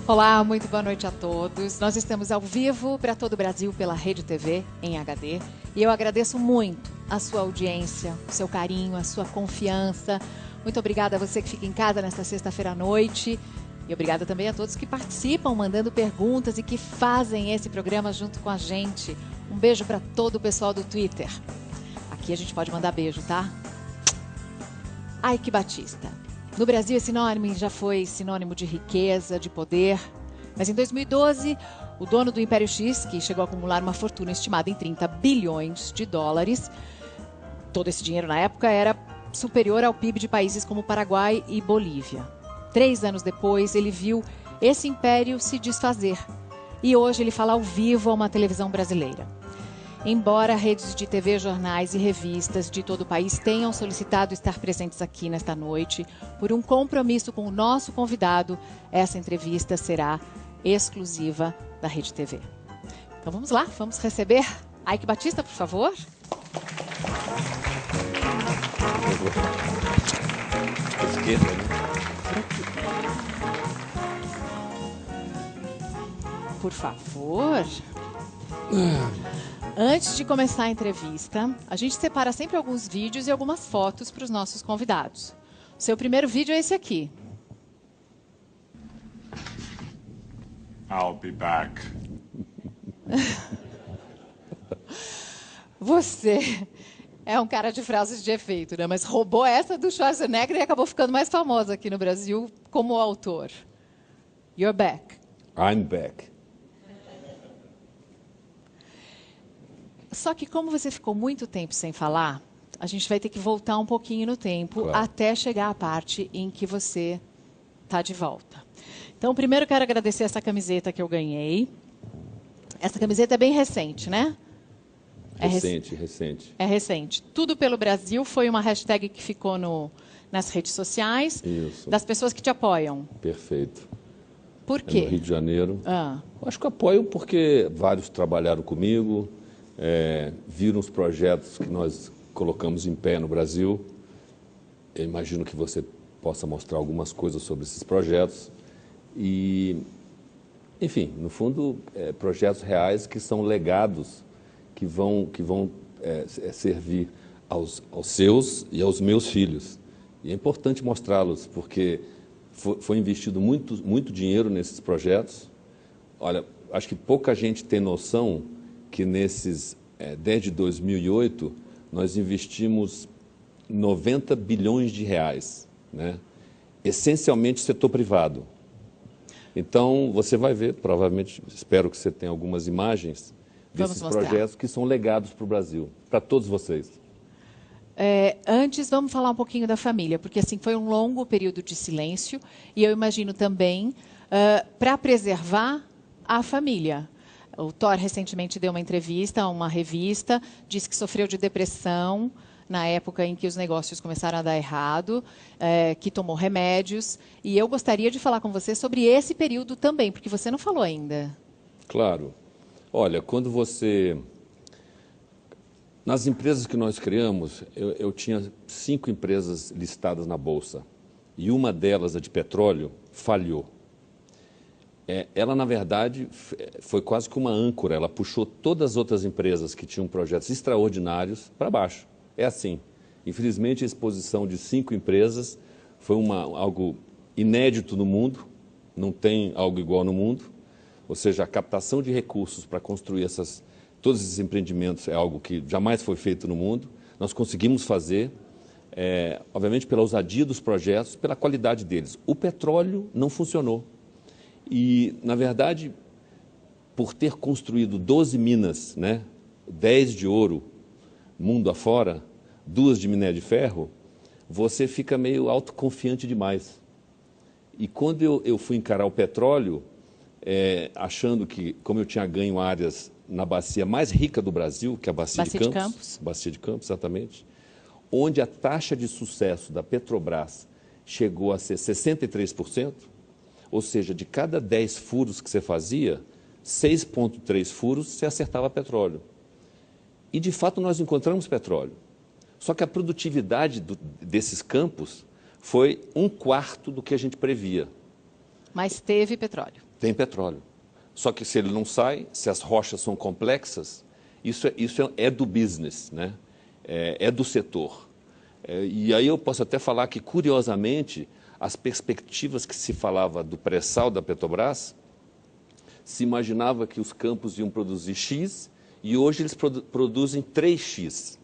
Olá, muito boa noite a todos. Nós estamos ao vivo para todo o Brasil pela Rede TV em HD e eu agradeço muito a sua audiência, o seu carinho, a sua confiança. Muito obrigada a você que fica em casa nesta sexta-feira à noite e obrigada também a todos que participam, mandando perguntas e que fazem esse programa junto com a gente. Um beijo para todo o pessoal do Twitter. Aqui a gente pode mandar beijo, tá? Ike Batista. No Brasil, esse nome já foi sinônimo de riqueza, de poder. Mas em 2012, o dono do Império X, que chegou a acumular uma fortuna estimada em 30 bilhões de dólares, todo esse dinheiro na época era superior ao PIB de países como Paraguai e Bolívia. 3 anos depois, ele viu esse império se desfazer. E hoje ele fala ao vivo a uma televisão brasileira. Embora redes de TV, jornais e revistas de todo o país tenham solicitado estar presentes aqui nesta noite, por um compromisso com o nosso convidado, essa entrevista será exclusiva da Rede TV. Então vamos lá, vamos receber Ike Batista, por favor. Esquerda, né? Por favor. Antes de começar a entrevista, a gente separa sempre alguns vídeos e algumas fotos para os nossos convidados. O seu primeiro vídeo é esse aqui. I'll be back. Você é um cara de frases de efeito, né? Mas roubou essa do Schwarzenegger e acabou ficando mais famosa aqui no Brasil como autor. You're back. I'm back. Só que como você ficou muito tempo sem falar, a gente vai ter que voltar um pouquinho no tempo, claro, até chegar à parte em que você está de volta. Então, primeiro eu quero agradecer essa camiseta que eu ganhei. Essa camiseta é bem recente, né? Recente. É recente. Tudo pelo Brasil foi uma hashtag que ficou nas redes sociais. Isso. Das pessoas que te apoiam. Perfeito. Por quê? No Rio de Janeiro. Acho que apoio porque vários trabalharam comigo, viram os projetos que nós colocamos em pé no Brasil. Eu imagino que você possa mostrar algumas coisas sobre esses projetos. E, enfim, no fundo, projetos reais que são legados, que vão servir aos seus e aos meus filhos. E é importante mostrá-los, porque foi investido muito dinheiro nesses projetos. Olha, acho que pouca gente tem noção que desde 2008, nós investimos 90 bilhões de reais, né? Essencialmente setor privado. Então, você vai ver, provavelmente, espero que você tenha algumas imagens desses projetos que são legados para o Brasil, para todos vocês. Antes, vamos falar um pouquinho da família, porque assim foi um longo período de silêncio e eu imagino também para preservar a família. O Thor recentemente deu uma entrevista a uma revista, disse que sofreu de depressão na época em que os negócios começaram a dar errado, que tomou remédios. E eu gostaria de falar com você sobre esse período também, porque você não falou ainda. Claro. Olha, quando você... Nas empresas que nós criamos, eu tinha 5 empresas listadas na Bolsa. E uma delas, a de petróleo, falhou. Ela, na verdade, foi quase que uma âncora. Ela puxou todas as outras empresas que tinham projetos extraordinários para baixo. É assim. Infelizmente, a exposição de 5 empresas foi algo inédito no mundo. Não tem algo igual no mundo. Ou seja, a captação de recursos para construir todos esses empreendimentos é algo que jamais foi feito no mundo. Nós conseguimos fazer, obviamente, pela ousadia dos projetos, pela qualidade deles. O petróleo não funcionou. E, na verdade, por ter construído 12 minas, né, 10 de ouro, mundo afora, 2 de minério de ferro, você fica meio autoconfiante demais. E quando eu fui encarar o petróleo, achando que, como eu tinha ganho áreas na bacia mais rica do Brasil, que é a Bacia de Campos. Bacia de Campos, exatamente, onde a taxa de sucesso da Petrobras chegou a ser 63%, ou seja, de cada 10 furos que você fazia, 6,3 furos você acertava petróleo. E, de fato, nós encontramos petróleo. Só que a produtividade desses campos foi 1/4 do que a gente previa. Mas teve petróleo. Tem petróleo. Só que se ele não sai, se as rochas são complexas, isso é do business, né? É do setor. E aí eu posso até falar que, curiosamente, as perspectivas que se falava do pré-sal da Petrobras, se imaginava que os campos iam produzir X e hoje eles produzem 3X.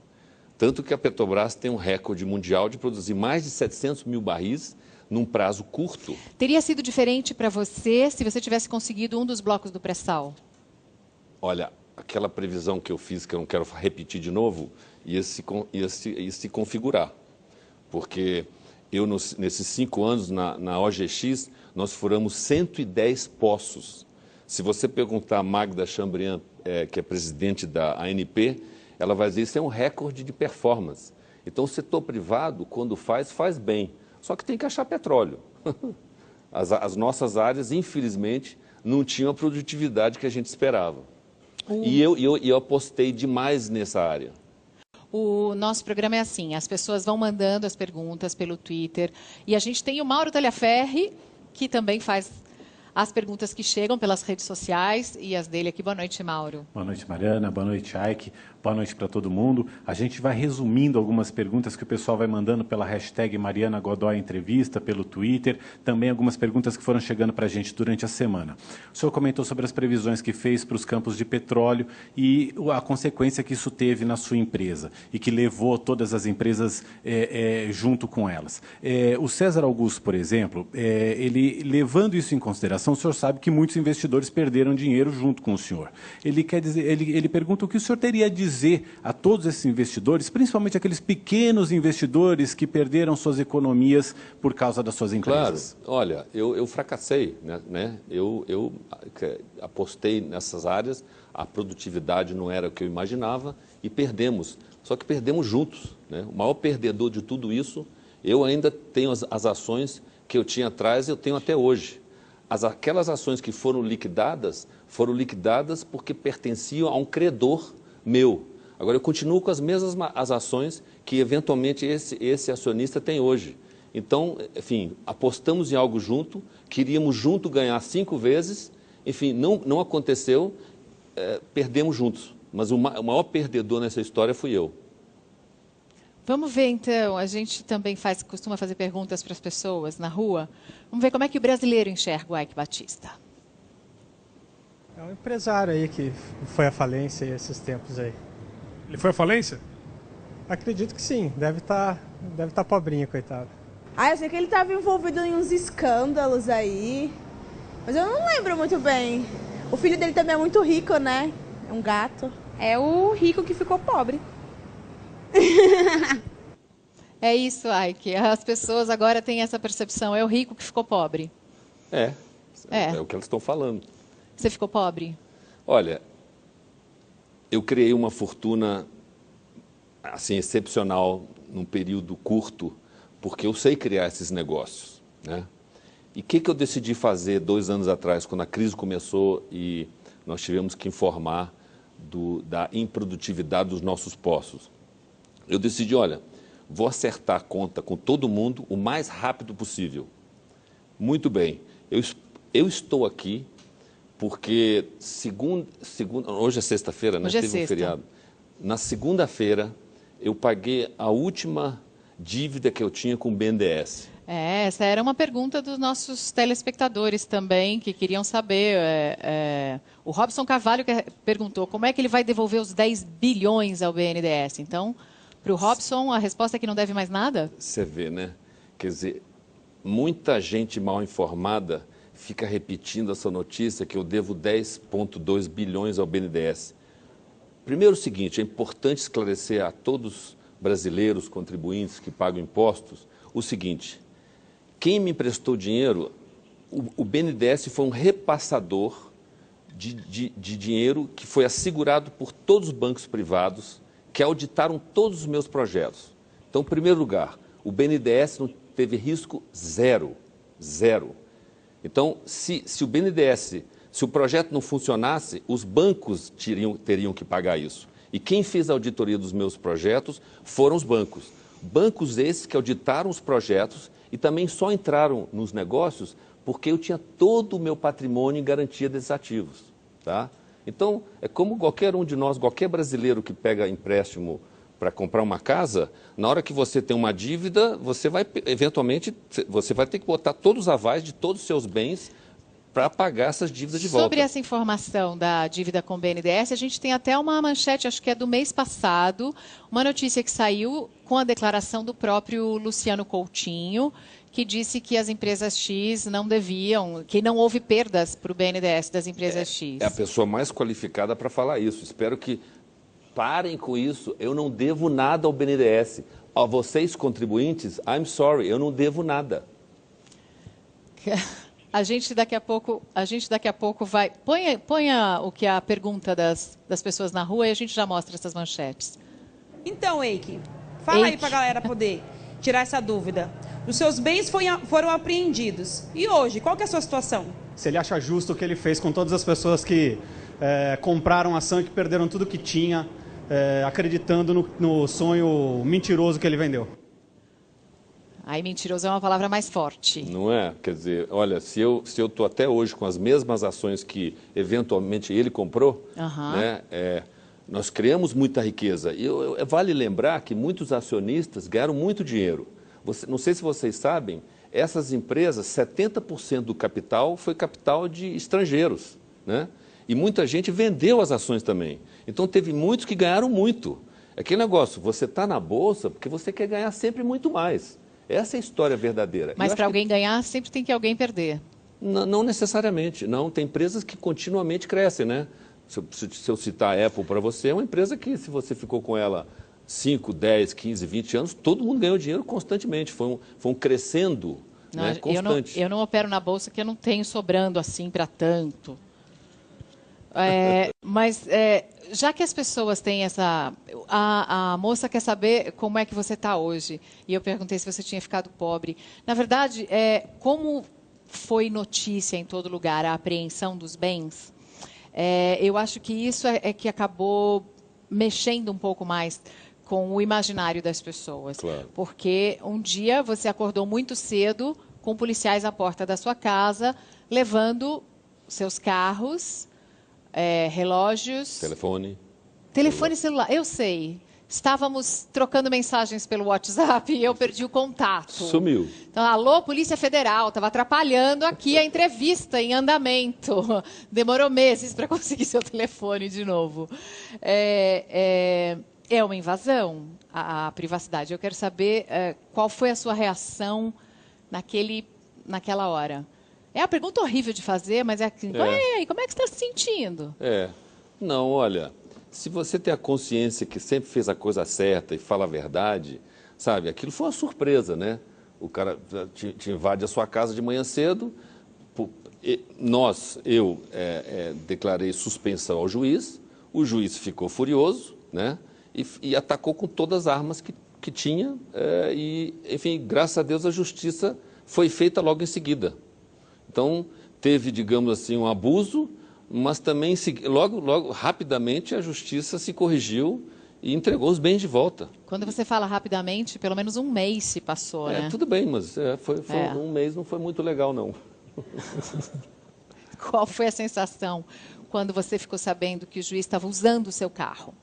Tanto que a Petrobras tem um recorde mundial de produzir mais de 700 mil barris num prazo curto. Teria sido diferente para você se você tivesse conseguido um dos blocos do pré-sal? Olha, aquela previsão que eu fiz, que eu não quero repetir de novo, ia se configurar. Porque eu, nesses 5 anos na OGX, nós furamos 110 poços. Se você perguntar a Magda Chambriand, que é presidente da ANP, ela vai dizer que isso é um recorde de performance. Então, o setor privado, quando faz bem. Só que tem que achar petróleo. As nossas áreas, infelizmente, não tinham a produtividade que a gente esperava. E eu apostei demais nessa área. O nosso programa é assim, as pessoas vão mandando as perguntas pelo Twitter e a gente tem o Mauro Taliaferri, que também faz as perguntas que chegam pelas redes sociais e as dele aqui. Boa noite, Mauro. Boa noite, Mariana. Boa noite, Aike. Boa noite para todo mundo. A gente vai resumindo algumas perguntas que o pessoal vai mandando pela hashtag Mariana Godoy Entrevista, pelo Twitter, também algumas perguntas que foram chegando para a gente durante a semana. O senhor comentou sobre as previsões que fez para os campos de petróleo e a consequência que isso teve na sua empresa e que levou todas as empresas junto com elas. O César Augusto, por exemplo, ele levando isso em consideração, o senhor sabe que muitos investidores perderam dinheiro junto com o senhor. Ele pergunta o que o senhor teria a dizer a todos esses investidores, principalmente aqueles pequenos investidores que perderam suas economias por causa das suas empresas. Claro. Olha, eu fracassei, né? Eu apostei nessas áreas, a produtividade não era o que eu imaginava e perdemos. Só que perdemos juntos, né? O maior perdedor de tudo isso, eu ainda tenho as ações que eu tinha atrás, eu tenho até hoje. Aquelas ações que foram liquidadas porque pertenciam a um credor meu. Agora, eu continuo com as mesmas ações que, eventualmente, esse acionista tem hoje. Então, enfim, apostamos em algo junto, queríamos junto ganhar 5 vezes, enfim, não aconteceu, perdemos juntos. Mas o maior perdedor nessa história fui eu. Vamos ver, então, a gente também costuma fazer perguntas para as pessoas na rua. Vamos ver como é que o brasileiro enxerga o Eike Batista. É um empresário aí que foi à falência esses tempos aí. Ele foi à falência? Acredito que sim, deve tá pobrinho, coitado. Eu sei que ele estava envolvido em uns escândalos aí, mas eu não lembro muito bem. O filho dele também é muito rico, né? É um gato. É o rico que ficou pobre. É isso, Eike. As pessoas agora têm essa percepção. É o rico que ficou pobre. É o que elas estão falando. Você ficou pobre? Olha, eu criei uma fortuna assim, excepcional num período curto, porque eu sei criar esses negócios, né? E o que eu decidi fazer 2 anos atrás, quando a crise começou e nós tivemos que informar da improdutividade dos nossos poços? Eu decidi, olha, vou acertar a conta com todo mundo o mais rápido possível. Muito bem, eu estou aqui porque hoje é sexta-feira, né? Teve um feriado. Na segunda-feira, eu paguei a última dívida que eu tinha com o BNDES. Essa era uma pergunta dos nossos telespectadores também, que queriam saber. O Robson Carvalho perguntou como é que ele vai devolver os 10 bilhões ao BNDES. Então, para o Robson, a resposta é que não deve mais nada? Você vê, né? Quer dizer, muita gente mal informada fica repetindo essa notícia que eu devo 10,2 bilhões ao BNDES. Primeiro o seguinte, é importante esclarecer a todos brasileiros, contribuintes que pagam impostos, o seguinte: quem me emprestou dinheiro, o BNDES foi um repassador de dinheiro que foi assegurado por todos os bancos privados que auditaram todos os meus projetos. Então, em primeiro lugar, o BNDES não teve risco zero. Então, se o BNDES, se o projeto não funcionasse, os bancos teriam que pagar isso. E quem fez a auditoria dos meus projetos foram os bancos. Bancos esses que auditaram os projetos e também só entraram nos negócios porque eu tinha todo o meu patrimônio em garantia desses ativos. Tá? Então, é como qualquer um de nós, qualquer brasileiro que pega empréstimo para comprar uma casa, na hora que você tem uma dívida, você vai, eventualmente, você vai ter que botar todos os avais de todos os seus bens para pagar essas dívidas de volta. Sobre essa informação da dívida com o BNDES, a gente tem até uma manchete, acho que é do mês passado, uma notícia que saiu com a declaração do próprio Luciano Coutinho, que disse que as empresas X não deviam, que não houve perdas para o BNDES das empresas X. É a pessoa mais qualificada para falar isso. Espero que parem com isso. Eu não devo nada ao BNDES. A vocês, contribuintes, I'm sorry, eu não devo nada. A gente daqui a pouco vai... Ponha o que é a pergunta das pessoas na rua e a gente já mostra essas manchetes. Então, Eike, fala aí para a galera poder tirar essa dúvida. Os seus bens foram apreendidos. E hoje, qual que é a sua situação? Se ele acha justo o que ele fez com todas as pessoas que compraram ação e que perderam tudo que tinha, acreditando no sonho mentiroso que ele vendeu. Aí mentiroso é uma palavra mais forte. Não é? Quer dizer, olha, se eu estou até hoje com as mesmas ações que eventualmente ele comprou, né, nós criamos muita riqueza. E vale lembrar que muitos acionistas ganharam muito dinheiro. Não sei se vocês sabem, essas empresas, 70% do capital foi capital de estrangeiros, né? E muita gente vendeu as ações também. Então teve muitos que ganharam muito. É aquele negócio, você está na bolsa porque você quer ganhar sempre muito mais. Essa é a história verdadeira. Mas para alguém ganhar, sempre tem que alguém perder. Não necessariamente. Não, tem empresas que continuamente crescem, né? Se eu citar a Apple para você, é uma empresa que, se você ficou com ela 5, 10, 15, 20 anos, todo mundo ganhou dinheiro constantemente. Foi um crescendo, né, constante. Eu não opero na bolsa, que eu não tenho sobrando assim para tanto. Mas já que as pessoas têm essa... A moça quer saber como é que você está hoje. E eu perguntei se você tinha ficado pobre. Na verdade, como foi notícia em todo lugar a apreensão dos bens, eu acho que isso é que acabou mexendo um pouco mais com o imaginário das pessoas. Claro. Porque um dia você acordou muito cedo com policiais à porta da sua casa, levando seus carros, relógios... Telefone celular, eu sei. Estávamos trocando mensagens pelo WhatsApp e eu perdi o contato. Sumiu. Então, alô, Polícia Federal, estava atrapalhando aqui a entrevista em andamento. Demorou meses para conseguir seu telefone de novo. É uma invasão à privacidade. Eu quero saber qual foi a sua reação naquela hora. É uma pergunta horrível de fazer, mas como é que você está se sentindo? Não, olha, se você tem a consciência que sempre fez a coisa certa e fala a verdade, sabe, aquilo foi uma surpresa, né? O cara te invade a sua casa de manhã cedo, eu declarei suspensão ao juiz, o juiz ficou furioso, né? E atacou com todas as armas que tinha, enfim, graças a Deus a justiça foi feita logo em seguida. Então, teve, digamos assim, um abuso, mas também, logo, rapidamente, a justiça se corrigiu e entregou os bens de volta. Quando você fala rapidamente, pelo menos um mês se passou, né? Tudo bem, mas um mês não foi muito legal, não. Qual foi a sensação quando você ficou sabendo que o juiz estava usando o seu carro?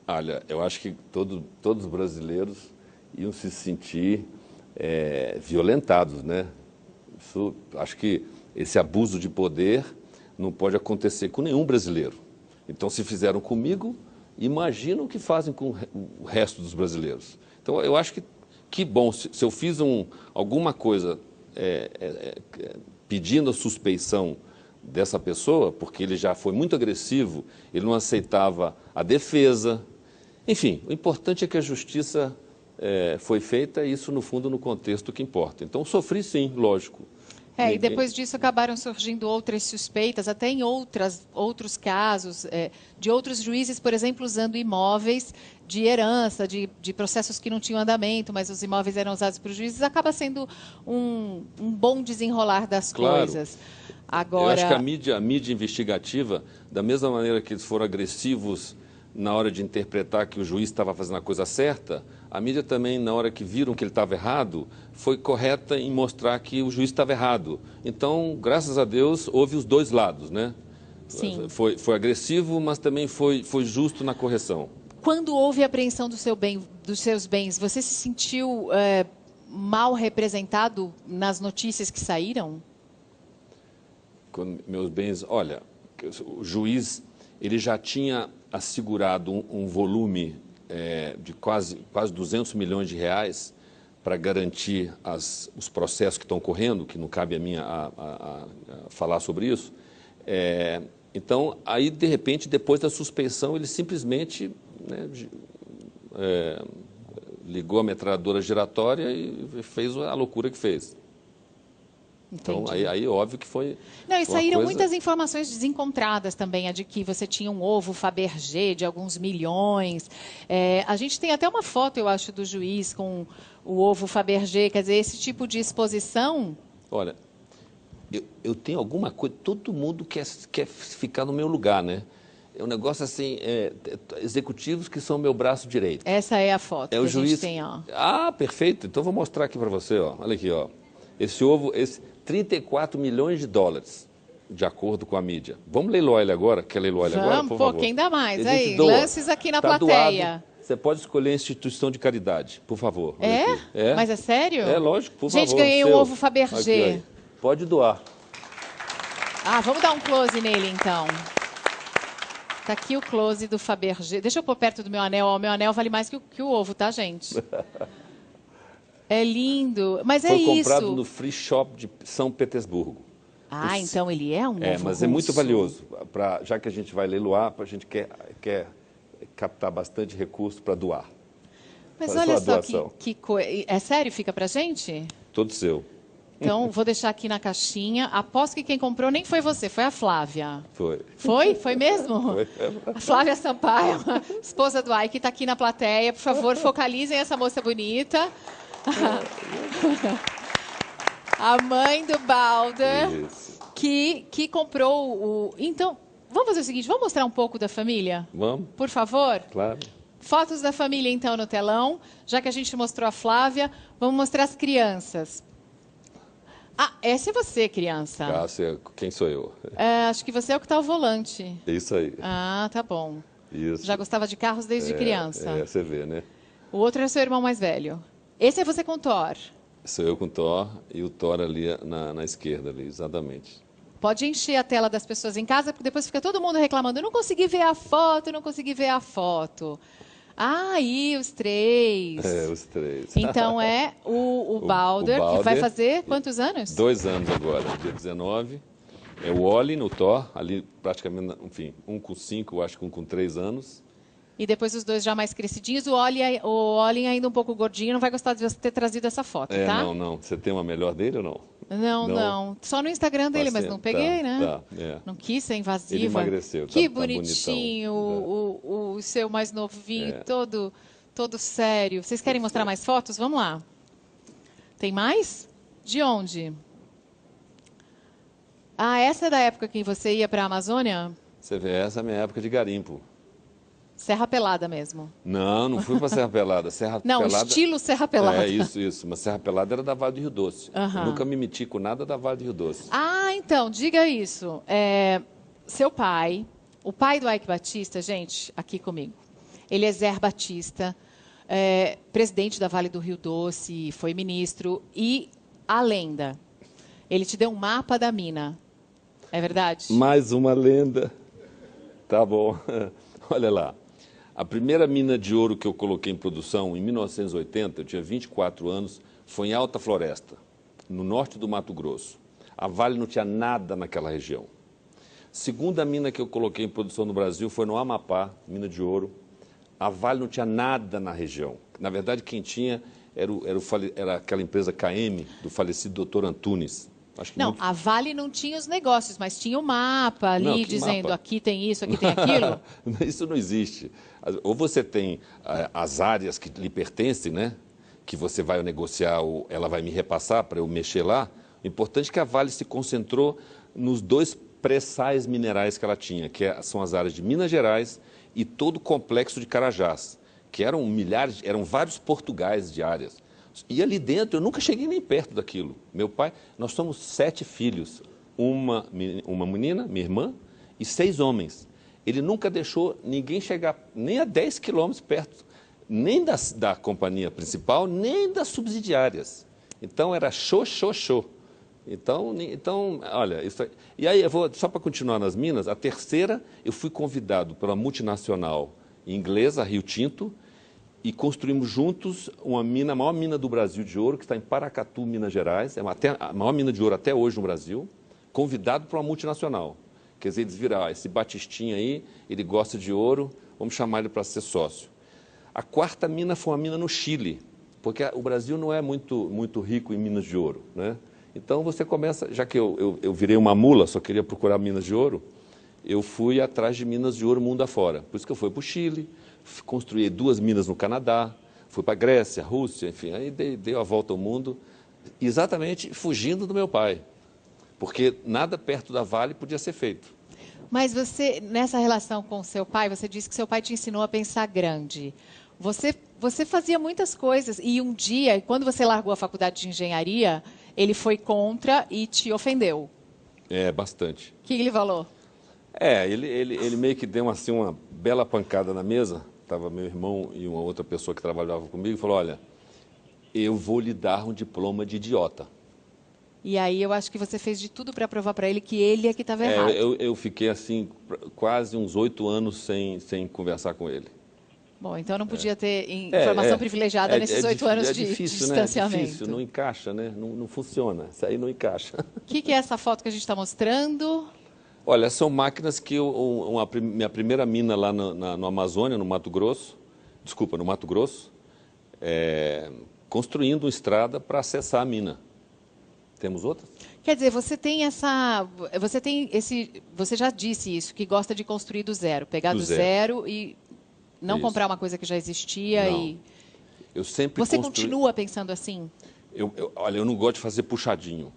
Olha, eu acho que todos os brasileiros iam se sentir violentados, né? Acho que esse abuso de poder não pode acontecer com nenhum brasileiro. Então, se fizeram comigo, imagina o que fazem com o resto dos brasileiros. Então, eu acho que bom, se eu fiz alguma coisa pedindo a suspeição dessa pessoa, porque ele já foi muito agressivo, ele não aceitava a defesa. Enfim, o importante é que a justiça foi feita, e isso, no fundo, no contexto que importa. Então, sofri sim, lógico. E depois disso acabaram surgindo outras suspeitas, até em outros casos, de outros juízes, por exemplo, usando imóveis de herança, de processos que não tinham andamento, mas os imóveis eram usados por juízes. Acaba sendo um bom desenrolar das coisas. Agora, eu acho que a mídia investigativa, da mesma maneira que eles foram agressivos na hora de interpretar que o juiz estava fazendo a coisa certa, a mídia também, na hora que viram que ele estava errado, foi correta em mostrar que o juiz estava errado. Então, graças a Deus, houve os dois lados, né? Sim. Foi agressivo, mas também foi justo na correção. Quando houve a apreensão dos seus bens, você se sentiu mal representado nas notícias que saíram? Quando meus bens... Olha, o juiz ele já tinha assegurado um volume de quase 200 milhões de reais para garantir os processos que estão correndo, que não cabe a mim a falar sobre isso. Então, aí, de repente, depois da suspeição, ele simplesmente ligou a metralhadora giratória e fez a loucura que fez. Então, aí óbvio que foi... Não, e saíram muitas informações desencontradas também, a de que você tinha um ovo Fabergé de alguns milhões. A gente tem até uma foto, eu acho, do juiz com o ovo Fabergé. Quer dizer, esse tipo de exposição... Olha, eu tenho alguma coisa... Todo mundo quer ficar no meu lugar, né? É um negócio assim, executivos que são meu braço direito. Essa é a foto que o a juiz... gente tem, ó. Ah, perfeito. Então, vou mostrar aqui para você, ó. Olha aqui, ó. Esse ovo, 34 milhões de dólares, de acordo com a mídia. Vamos leiloar ele agora? Quer leiloar ele agora, por favor? Quem dá mais? A gente Aí, doa. lances aqui na Tá plateia. doado. Você pode escolher a instituição de caridade, por favor. Olha aqui. Mas é sério? É, lógico, por favor. Gente, ganhei um ovo Fabergé. Aqui, pode doar. Vamos dar um close nele, então. Tá aqui o close do Fabergé. Deixa eu pôr perto do meu anel. O meu anel vale mais que o ovo, tá, gente? É lindo. Mas é isso. Foi comprado no Free Shop de São Petersburgo. Então ele é um ovo mas russo. É muito valioso. Já que a gente vai leiloar, a gente quer captar bastante recurso para doar. Mas olha só que coisa. É sério? Fica pra gente? Todo seu. Então, vou deixar aqui na caixinha. Aposto que quem comprou nem foi você, foi a Flávia. Foi. Foi? Foi mesmo? Foi. A Flávia Sampaio, esposa do Ike, está aqui na plateia. Por favor, focalizem essa moça bonita. A mãe do Balder, que comprou o... Então, vamos fazer o seguinte, vamos mostrar um pouco da família? Vamos. Por favor? Claro. Fotos da família, então, no telão. Já que a gente mostrou a Flávia, vamos mostrar as crianças. Essa é você, criança. Quem sou eu? Acho que você é o que está ao volante. É isso aí. Tá bom. Isso. Já gostava de carros desde criança. Você vê, né? O outro é seu irmão mais velho. Esse é você com Thor. Sou eu com o Thor e o Thor ali na esquerda, ali, exatamente. Pode encher a tela das pessoas em casa, porque depois fica todo mundo reclamando. Eu não consegui ver a foto, não consegui ver a foto. Aí, os três. Os três. Então é o Balder, que vai fazer quantos anos? 2 anos agora, dia 19. É o Olin, o Thor, ali praticamente, enfim, um com 5, acho que um com 3 anos. E depois os dois já mais crescidinhos. O Olin ainda um pouco gordinho, não vai gostar de você ter trazido essa foto, tá? Não. Você tem uma melhor dele ou não? Não. Só no Instagram dele, mas não peguei, né? Não quis ser invasiva. Ele emagreceu. Que bonitinho, o seu mais novinho, todo sério. Vocês querem mostrar mais fotos? Vamos lá. Tem mais? De onde? Essa é da época que você ia para a Amazônia? Você vê, essa é a minha época de garimpo. Serra Pelada mesmo. Não fui para Serra Pelada. Pelada... estilo Serra Pelada. Isso. Mas Serra Pelada era da Vale do Rio Doce. Eu nunca me meti com nada da Vale do Rio Doce. Então, diga isso. Seu pai, o pai do Ike Batista, gente, aqui comigo, ele é Zé Batista, presidente da Vale do Rio Doce, foi ministro, e a lenda, ele te deu um mapa da mina. É verdade? Mais uma lenda. Tá bom. Olha lá. A primeira mina de ouro que eu coloquei em produção, em 1980, eu tinha 24 anos, foi em Alta Floresta, no norte do Mato Grosso. A Vale não tinha nada naquela região. Segunda mina que eu coloquei em produção no Brasil foi no Amapá, mina de ouro. A Vale não tinha nada na região. Na verdade, quem tinha era aquela empresa KM, do falecido Dr. Antunes. A Vale não tinha os negócios, mas tinha o mapa ali dizendo aqui tem isso, aqui tem aquilo. Isso não existe. Ou você tem as áreas que lhe pertencem, né? Que você vai negociar, ou ela vai me repassar para eu mexer lá. O importante é que a Vale se concentrou nos 2 pré-sais minerais que ela tinha, que são as áreas de Minas Gerais e todo o complexo de Carajás, que eram milhares, eram vários portugais de áreas. E ali dentro, eu nunca cheguei nem perto daquilo. Meu pai, nós somos 7 filhos, uma menina, minha irmã, e 6 homens. Ele nunca deixou ninguém chegar nem a 10 quilômetros perto, nem da companhia principal, nem das subsidiárias. Então, era show. Então olha, isso aí. E aí, só para continuar nas minas, a terceira, eu fui convidado pela multinacional inglesa, Rio Tinto, e construímos juntos uma mina, a maior mina do Brasil de ouro, que está em Paracatu, Minas Gerais, é a maior mina de ouro até hoje no Brasil, convidado para uma multinacional. Quer dizer, eles viram, esse Batistinha aí, ele gosta de ouro, vamos chamar ele para ser sócio. A quarta mina foi uma mina no Chile, porque o Brasil não é muito rico em minas de ouro, né? Então você começa, já que eu virei uma mula, só queria procurar minas de ouro, eu fui atrás de minas de ouro mundo afora. Por isso que eu fui para o Chile, construí 2 minas no Canadá, fui para a Grécia, Rússia, enfim, aí dei a volta ao mundo, exatamente fugindo do meu pai, porque nada perto da Vale podia ser feito. Mas você, nessa relação com o seu pai, você disse que seu pai te ensinou a pensar grande. Você fazia muitas coisas e um dia, quando você largou a faculdade de engenharia, ele foi contra e te ofendeu. É, bastante. O que ele falou? Ele meio que deu assim, uma bela pancada na mesa, estava meu irmão e uma outra pessoa que trabalhava comigo, e falou, olha, eu vou lhe dar um diploma de idiota. E aí eu acho que você fez de tudo para provar para ele que ele é que estava errado. Eu fiquei assim, quase uns 8 anos sem conversar com ele. Bom, então não podia ter informação privilegiada nesses 8 anos de distanciamento. É difícil, não encaixa, né? Não funciona, isso aí não encaixa. O que é essa foto que a gente está mostrando? Olha, são máquinas que minha primeira mina lá no Amazônia, no Mato Grosso, construindo uma estrada para acessar a mina. Temos outras? Quer dizer, você já disse isso, que gosta de construir do zero, pegar do zero e não comprar uma coisa que já existia. Não. Eu sempre Você continua pensando assim? Olha, eu não gosto de fazer puxadinho.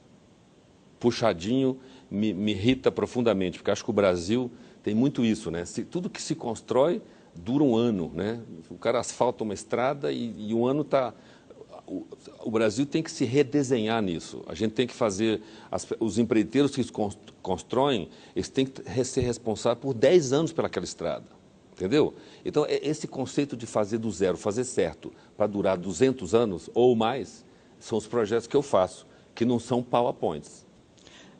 Puxadinho me irrita profundamente, porque acho que o Brasil tem muito isso, né? Tudo que se constrói dura um ano, né? O cara asfalta uma estrada e um ano está... O Brasil tem que se redesenhar nisso. A gente tem que fazer... Os empreiteiros que constroem, eles têm que ser responsáveis por 10 anos pelaquela estrada. Entendeu? Então, esse conceito de fazer do zero, fazer certo, para durar 200 anos ou mais, são os projetos que eu faço, que não são PowerPoints.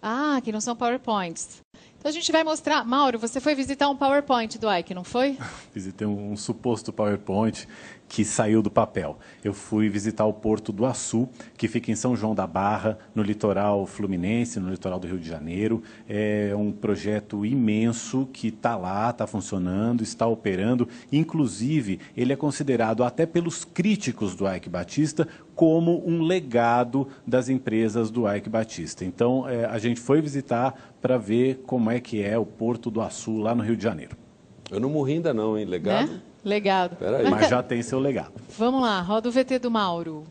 Ah, que não são PowerPoints. Então a gente vai mostrar... Mauro, você foi visitar um PowerPoint do Ike, não foi? Visitei um suposto PowerPoint que saiu do papel. Eu fui visitar o Porto do Açu, que fica em São João da Barra, no litoral fluminense, no litoral do Rio de Janeiro. É um projeto imenso que está lá, está funcionando, está operando. Inclusive, ele é considerado até pelos críticos do Ike Batista como um legado das empresas do Ike Batista. Então, a gente foi visitar para ver como é que é o Porto do Açu, lá no Rio de Janeiro. Eu não morri ainda não, hein? Legado? Né? Legado. Mas já tem seu legado. Vamos lá, roda o VT do Mauro.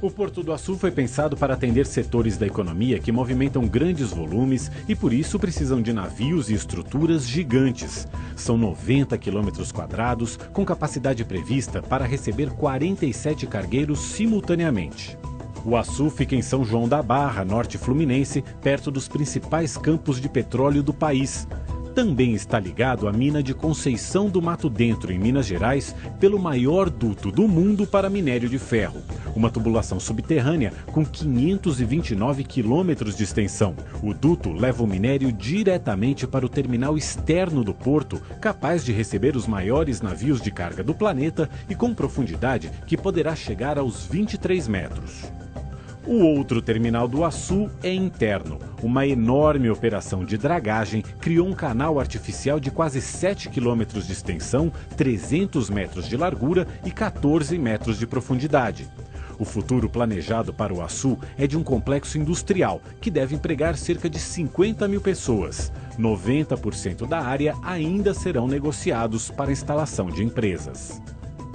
O Porto do Açu foi pensado para atender setores da economia que movimentam grandes volumes e, por isso, precisam de navios e estruturas gigantes. São 90 quilômetros quadrados, com capacidade prevista para receber 47 cargueiros simultaneamente. O Açu fica em São João da Barra, norte fluminense, perto dos principais campos de petróleo do país. Também está ligado à mina de Conceição do Mato Dentro, em Minas Gerais, pelo maior duto do mundo para minério de ferro. Uma tubulação subterrânea com 529 quilômetros de extensão. O duto leva o minério diretamente para o terminal externo do porto, capaz de receber os maiores navios de carga do planeta e com profundidade que poderá chegar aos 23 metros. O outro terminal do Açu é interno. Uma enorme operação de dragagem criou um canal artificial de quase 7 quilômetros de extensão, 300 metros de largura e 14 metros de profundidade. O futuro planejado para o Açu é de um complexo industrial, que deve empregar cerca de 50 mil pessoas. 90% da área ainda serão negociados para a instalação de empresas.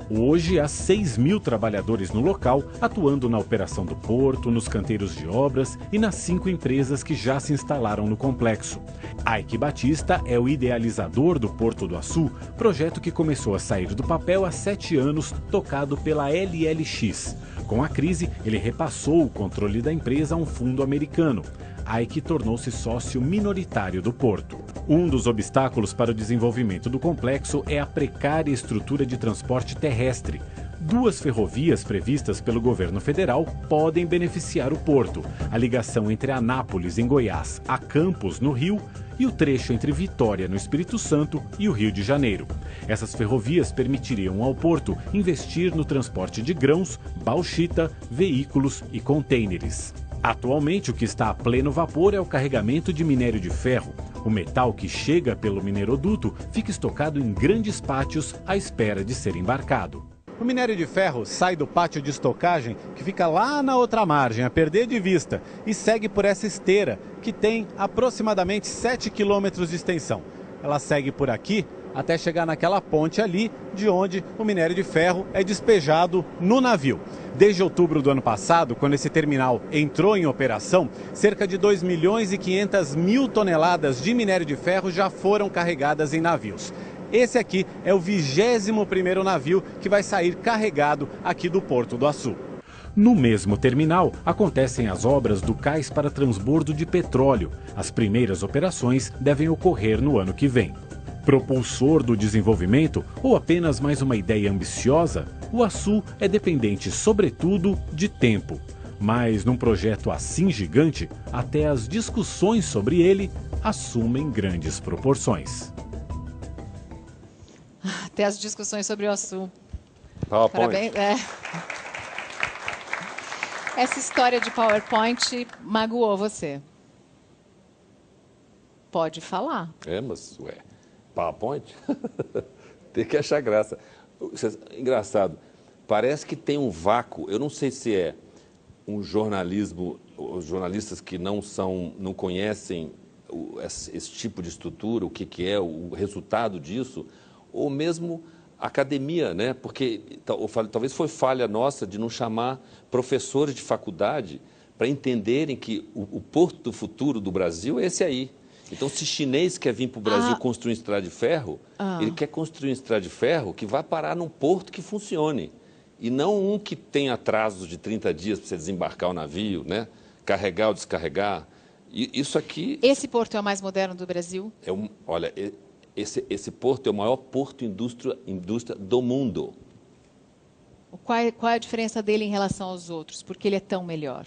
Hoje, há 6.000 trabalhadores no local, atuando na operação do porto, nos canteiros de obras e nas 5 empresas que já se instalaram no complexo. Aike Batista é o idealizador do Porto do Açu, projeto que começou a sair do papel há 7 anos, tocado pela LLX. Com a crise, ele repassou o controle da empresa a um fundo americano. Aike tornou-se sócio minoritário do porto. Um dos obstáculos para o desenvolvimento do complexo é a precária estrutura de transporte terrestre. 2 ferrovias previstas pelo governo federal podem beneficiar o porto: a ligação entre Anápolis, em Goiás, a Campos, no Rio, e o trecho entre Vitória, no Espírito Santo, e o Rio de Janeiro. Essas ferrovias permitiriam ao porto investir no transporte de grãos, bauxita, veículos e contêineres. Atualmente, o que está a pleno vapor é o carregamento de minério de ferro. O metal que chega pelo mineroduto fica estocado em grandes pátios à espera de ser embarcado. O minério de ferro sai do pátio de estocagem, que fica lá na outra margem, a perder de vista, e segue por essa esteira, que tem aproximadamente 7 quilômetros de extensão. Ela segue por aqui até chegar naquela ponte ali, de onde o minério de ferro é despejado no navio. Desde outubro do ano passado, quando esse terminal entrou em operação, cerca de 2.500.000 toneladas de minério de ferro já foram carregadas em navios. Esse aqui é o 21º navio que vai sair carregado aqui do Porto do Açu. No mesmo terminal, acontecem as obras do cais para transbordo de petróleo. As primeiras operações devem ocorrer no ano que vem. Propulsor do desenvolvimento ou apenas mais uma ideia ambiciosa, o Açu é dependente, sobretudo, de tempo. Mas num projeto assim gigante, até as discussões sobre ele assumem grandes proporções. Até as discussões sobre o Açu. PowerPoint. Parabéns. Essa história de PowerPoint magoou você? Pode falar. Mas, PowerPoint? Tem que achar graça. Engraçado, parece que tem um vácuo. Eu não sei se é um jornalismo, os jornalistas que não conhecem esse tipo de estrutura, o que é o resultado disso, ou mesmo a academia, né? Porque talvez foi falha nossa de não chamar professores de faculdade para entenderem que o porto do futuro do Brasil é esse aí. Então, se chinês quer vir para o Brasil construir uma estrada de ferro, ele quer construir uma estrada de ferro que vai parar num porto que funcione. E não um que tem atrasos de 30 dias para você desembarcar o navio, né? Carregar ou descarregar. E isso aqui... Esse porto é o mais moderno do Brasil? Olha, esse porto é o maior porto indústria do mundo. Qual é a diferença dele em relação aos outros? Por que ele é tão melhor?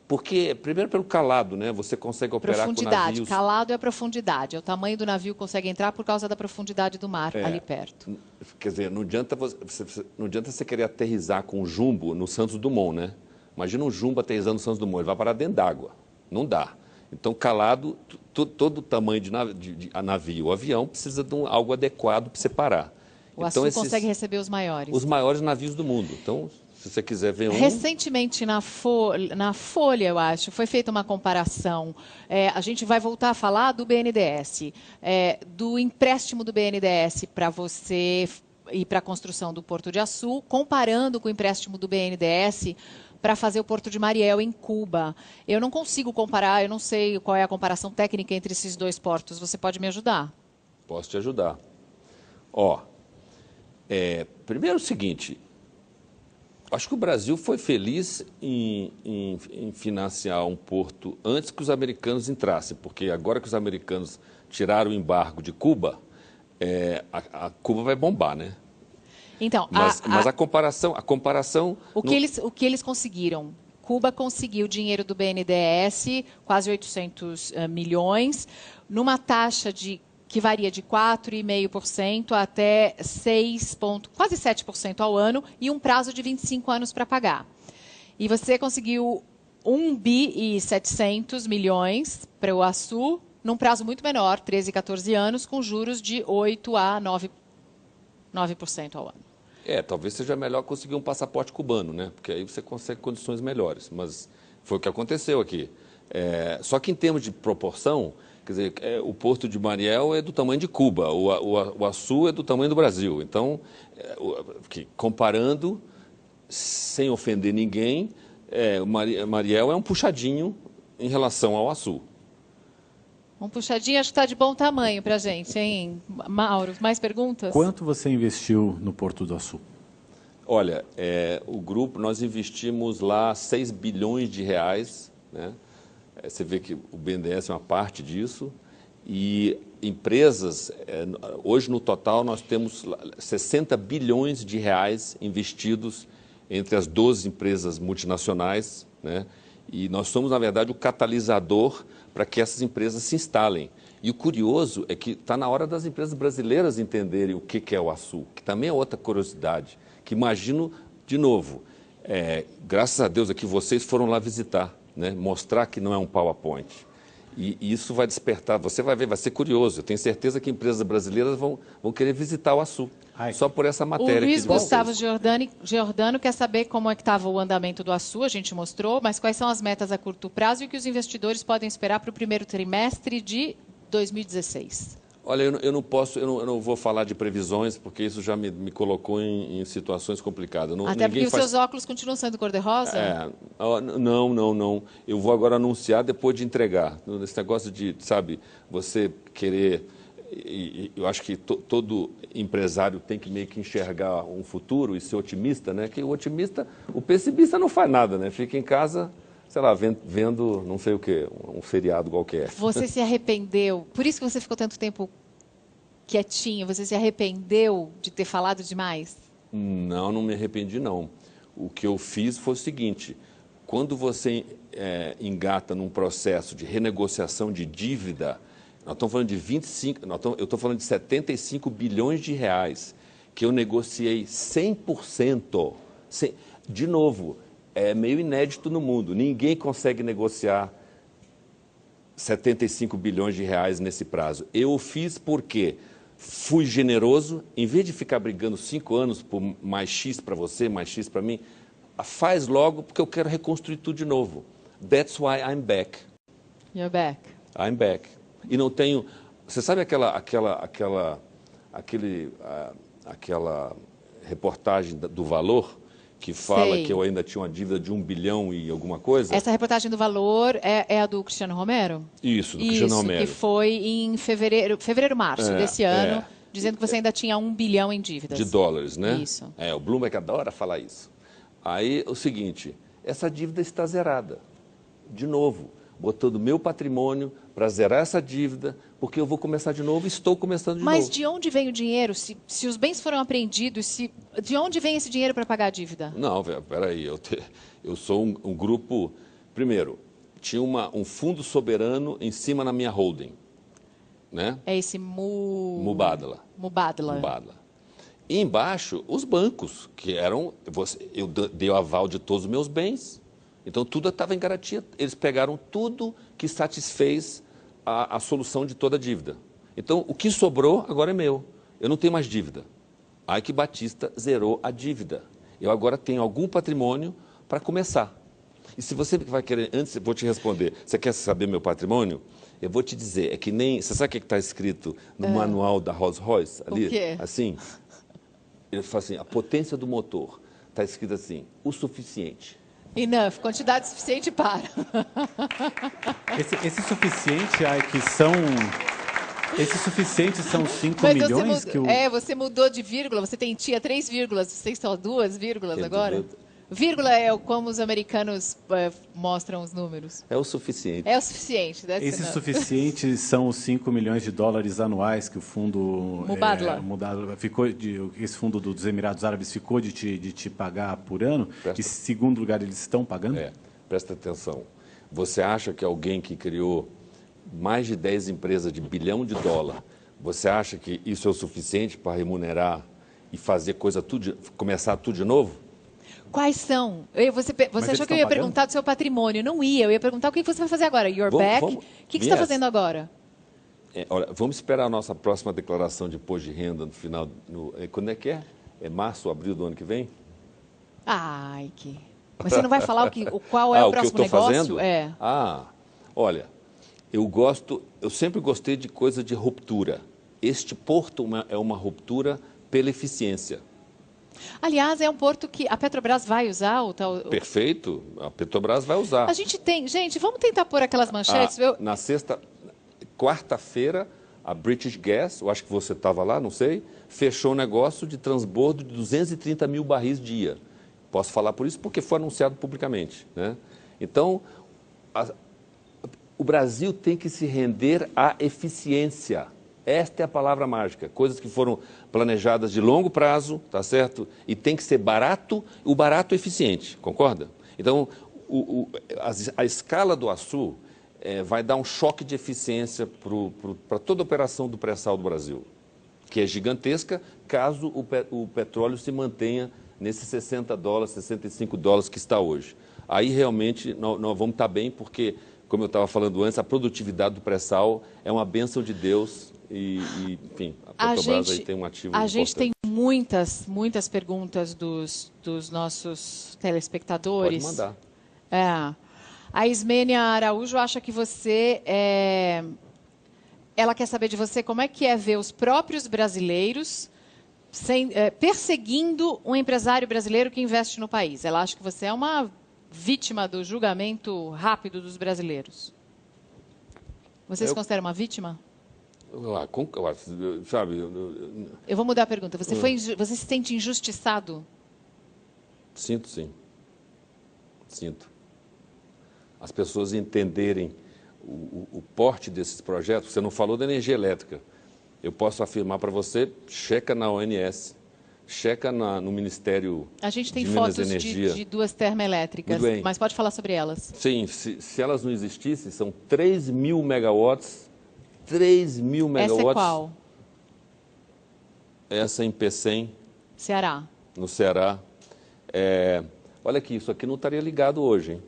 Porque, primeiro, pelo calado, né? Você consegue operar com navios... Calado é a profundidade. É o tamanho do navio que consegue entrar por causa da profundidade do mar ali perto. Quer dizer, não adianta você querer aterrissar com um jumbo no Santos Dumont, né? Imagina um jumbo aterrissando no Santos Dumont, ele vai parar dentro d'água. Não dá. Então, calado, todo o tamanho de navio, o avião, precisa de algo adequado para você parar. O Açu consegue receber os maiores. Os maiores navios do mundo. Então, se você quiser ver um... Recentemente, na Folha, eu acho, foi feita uma comparação. A gente vai voltar a falar do BNDES, do empréstimo do BNDES para você ir para a construção do Porto de Açu, comparando com o empréstimo do BNDES para fazer o Porto de Mariel, em Cuba. Eu não consigo comparar, eu não sei qual é a comparação técnica entre esses 2 portos. Você pode me ajudar? Posso te ajudar. Primeiro o seguinte... Acho que o Brasil foi feliz em financiar um porto antes que os americanos entrassem, porque agora que os americanos tiraram o embargo de Cuba, a Cuba vai bombar, né? Então, mas a comparação... O que eles conseguiram? Cuba conseguiu dinheiro do BNDES, quase 800 milhões, numa taxa que varia de 4,5% até quase 7% ao ano, e um prazo de 25 anos para pagar. E você conseguiu 1,7 bi para o Açu, num prazo muito menor, 13, 14 anos, com juros de 8% a 9% ao ano. Talvez seja melhor conseguir um passaporte cubano, né? Porque aí você consegue condições melhores, mas foi o que aconteceu aqui. Só que em termos de proporção, Quer dizer, o Porto de Mariel é do tamanho de Cuba, o Açu é do tamanho do Brasil. Então, comparando, sem ofender ninguém, o Mariel é um puxadinho em relação ao Açu. Um puxadinho, acho que está de bom tamanho para a gente, hein? Mauro, mais perguntas? Quanto você investiu no Porto do Açu? Olha, o grupo, nós investimos lá 6 bilhões de reais, né? Você vê que o BNDES é uma parte disso. E empresas, hoje no total nós temos 60 bilhões de reais investidos entre as 12 empresas multinacionais, né? E nós somos, na verdade, o catalisador para que essas empresas se instalem. E o curioso é que está na hora das empresas brasileiras entenderem o que é o Açu, que também é outra curiosidade, que imagino, de novo, graças a Deus aqui vocês foram lá visitar, né? Mostrar que não é um PowerPoint. E isso vai despertar, você vai ver, vai ser curioso. Eu tenho certeza que empresas brasileiras vão querer visitar o Açu, só por essa matéria. O Luiz Gustavo Giordano quer saber como é que estava o andamento do Açu, a gente mostrou, mas quais são as metas a curto prazo e o que os investidores podem esperar para o primeiro trimestre de 2016. Olha, eu não vou falar de previsões, porque isso já me colocou em situações complicadas. Até porque os seus óculos continuam sendo cor-de-rosa? Não. Eu vou agora anunciar depois de entregar. Esse negócio de, sabe, você querer... Eu acho que todo empresário tem que meio que enxergar um futuro e ser otimista, né? Que o pessimista não faz nada, né? Fica em casa... sei lá, vendo não sei o quê, um feriado qualquer. Você se arrependeu, por isso que você ficou tanto tempo quietinho, você se arrependeu de ter falado demais? Não me arrependi, não. O que eu fiz foi o seguinte, quando você engata num processo de renegociação de dívida, nós estamos falando de 25, eu estou falando de 75 bilhões de reais, que eu negociei 100%. De novo, é meio inédito no mundo. Ninguém consegue negociar 75 bilhões de reais nesse prazo. Eu o fiz porque fui generoso, em vez de ficar brigando 5 anos por mais X para você, mais X para mim, faz logo porque eu quero reconstruir tudo de novo. That's why I'm back. You're back. I'm back. E não tenho... Você sabe aquela reportagem do Valor que fala que eu ainda tinha uma dívida de 1 bilhão e alguma coisa? Essa reportagem do Valor é a do Cristiano Romero? Isso, do Cristiano Romero. Que foi em fevereiro, março desse ano, dizendo que você ainda tinha 1 bilhão em dívidas. De dólares, né? Isso. O Bloomberg adora falar isso. Aí, o seguinte, essa dívida está zerada. De novo, botando meu patrimônio para zerar essa dívida, porque eu vou começar de novo e estou começando de novo. Mas de onde vem o dinheiro? Se os bens foram apreendidos, de onde vem esse dinheiro para pagar a dívida? Não, peraí, eu sou um grupo... Primeiro, tinha um fundo soberano em cima na minha holding, né? É esse Mubadala. E embaixo, os bancos, que eram... Eu dei o aval de todos os meus bens, então tudo estava em garantia. Eles pegaram tudo que satisfez a solução de toda a dívida. Então, o que sobrou agora é meu. Eu não tenho mais dívida. A Eike Batista zerou a dívida. Eu agora tenho algum patrimônio para começar. E se você vai querer... Antes, eu vou te responder. Você quer saber meu patrimônio? Eu vou te dizer. É que nem... Você sabe o que está escrito no manual da Rolls-Royce? Ali? O quê? Assim. Ele fala assim, a potência do motor. Está escrito assim, o suficiente. Enough, quantidade suficiente para. Esse suficiente, Eike, são... Esses suficientes são 5 milhões que o... você mudou de vírgula, tinha 3 vírgulas, você tem só 2 vírgulas agora? Vírgula é como os americanos mostram os números. É o suficiente. É o suficiente. Esses suficientes são os 5 milhões de dólares anuais que o fundo... Mubadala. Esse fundo dos Emirados Árabes ficou de te pagar por ano? E, segundo lugar, eles estão pagando? Presta atenção. Você acha que alguém que criou mais de 10 empresas de $1 bilhão, você acha que isso é o suficiente para remunerar e fazer começar tudo de novo? Quais são? Você achou que eu ia perguntar do seu patrimônio? Não ia. Eu ia perguntar o que você vai fazer agora. You're back. O que você está fazendo agora? Olha, vamos esperar a nossa próxima declaração de imposto de renda no final. Quando é que é? É março ou abril do ano que vem? Ai, Mas você não vai falar qual é o próximo que eu estou negócio? Fazendo? Olha, Eu sempre gostei de coisa de ruptura. Este porto é uma ruptura pela eficiência. Aliás, é um porto que a Petrobras vai usar? Perfeito, a Petrobras vai usar. A gente tem... Gente, vamos tentar pôr aquelas manchetes. Na quarta-feira, a British Gas, eu acho que você estava lá, não sei, fechou um negócio de transbordo de 230 mil barris dia. Posso falar por isso porque foi anunciado publicamente, né? Então, o Brasil tem que se render à eficiência. Esta é a palavra mágica. Coisas que foram planejadas de longo prazo, tá certo? E tem que ser barato, o barato eficiente, concorda? Então, a escala do Açu vai dar um choque de eficiência para toda a operação do pré-sal do Brasil, que é gigantesca caso o petróleo se mantenha nesses 60 dólares, 65 dólares que está hoje. Aí realmente nós vamos estar bem, porque, como eu estava falando antes, a produtividade do pré-sal é uma bênção de Deus. Enfim, a Petrobras aí tem um ativo importante. A gente tem muitas perguntas dos nossos telespectadores. Pode mandar. A Ismênia Araújo acha que você... Ela quer saber de você como é que é ver os próprios brasileiros perseguindo um empresário brasileiro que investe no país. Ela acha que você é uma vítima do julgamento rápido dos brasileiros. Você se considera uma vítima? Sabe, eu vou mudar a pergunta. Você se sente injustiçado? Sinto, sim. Sinto. As pessoas entenderem o porte desses projetos. Você não falou da energia elétrica. Eu posso afirmar para você, checa na ONS, checa no Ministério de Minas e Energia. A gente tem fotos de duas termoelétricas, mas pode falar sobre elas. Sim, se elas não existissem, são 3.000 megawatts. 3.000 megawatts. Essa é qual? Essa em Pecém. Ceará. No Ceará. Olha aqui, isso aqui não estaria ligado hoje, hein?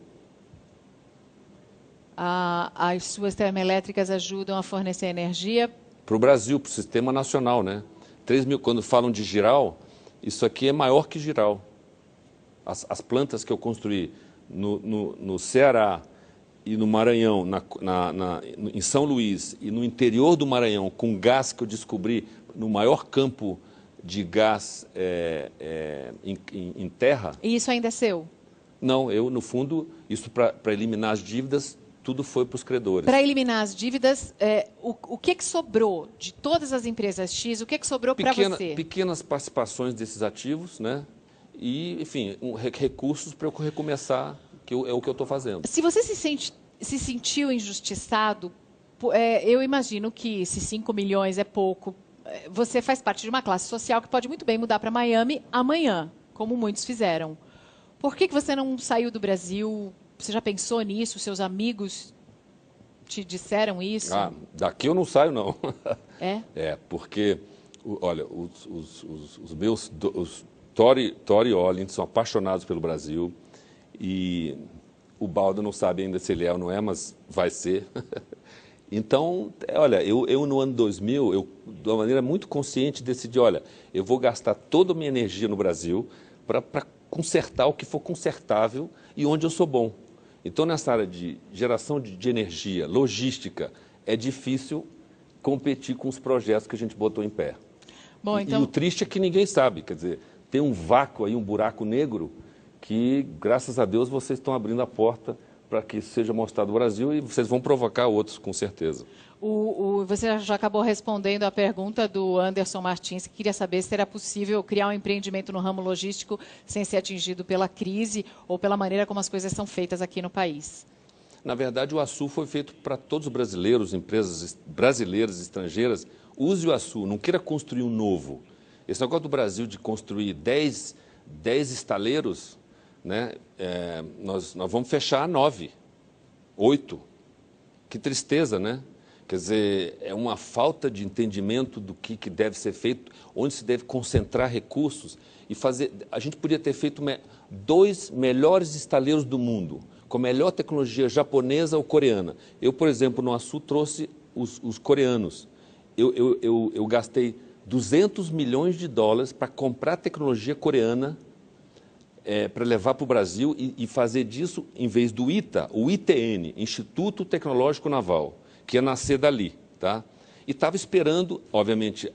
As suas termoelétricas ajudam a fornecer energia? Para o Brasil, para o sistema nacional, né? 3.000, quando falam de Giral, isso aqui é maior que Giral. As plantas que eu construí no Ceará e no Maranhão, em São Luís e no interior do Maranhão, com gás que eu descobri no maior campo de gás em terra. E isso ainda é seu? Não, no fundo, isso para eliminar as dívidas, tudo foi para os credores. Para eliminar as dívidas, o que sobrou de todas as empresas X, o que sobrou para você? Pequenas participações desses ativos, né? E, enfim, recursos para eu recomeçar, é o que eu estou fazendo. Se você se sentiu injustiçado, eu imagino que se 5 milhões é pouco, você faz parte de uma classe social que pode muito bem mudar para Miami amanhã, como muitos fizeram. Por que você não saiu do Brasil? Você já pensou nisso? Seus amigos te disseram isso? Daqui eu não saio, não. Porque, olha, os meus Tori e Olin são apaixonados pelo Brasil e o Baldo não sabe ainda se ele é ou não é, mas vai ser. Então, olha, eu no ano 2000, de uma maneira muito consciente, decidi, olha, eu vou gastar toda a minha energia no Brasil para consertar o que for consertável e onde eu sou bom. Então, nessa área de geração de energia, logística, é difícil competir com os projetos que a gente botou em pé. Bom, então... E o triste é que ninguém sabe, quer dizer, tem um vácuo aí, um buraco negro, que, graças a Deus, vocês estão abrindo a porta para que isso seja mostrado no Brasil e vocês vão provocar outros, com certeza. Você já acabou respondendo a pergunta do Anderson Martins, que queria saber se era possível criar um empreendimento no ramo logístico sem ser atingido pela crise ou pela maneira como as coisas são feitas aqui no país. Na verdade, o Açu foi feito para todos os brasileiros, empresas brasileiras e estrangeiras. Use o Açu, não queira construir um novo. Esse negócio do Brasil de construir 10 estaleiros, né, nós vamos fechar 9, 8. Que tristeza, né? Quer dizer, é uma falta de entendimento do que deve ser feito, onde se deve concentrar recursos e fazer... A gente podia ter feito 2 melhores estaleiros do mundo, com a melhor tecnologia japonesa ou coreana. Eu, por exemplo, no Açu trouxe os coreanos. Eu gastei 200 milhões de dólares para comprar tecnologia coreana para levar para o Brasil e fazer disso, em vez do ITA, o ITN, Instituto Tecnológico Naval, que ia nascer dali, tá? E estava esperando, obviamente,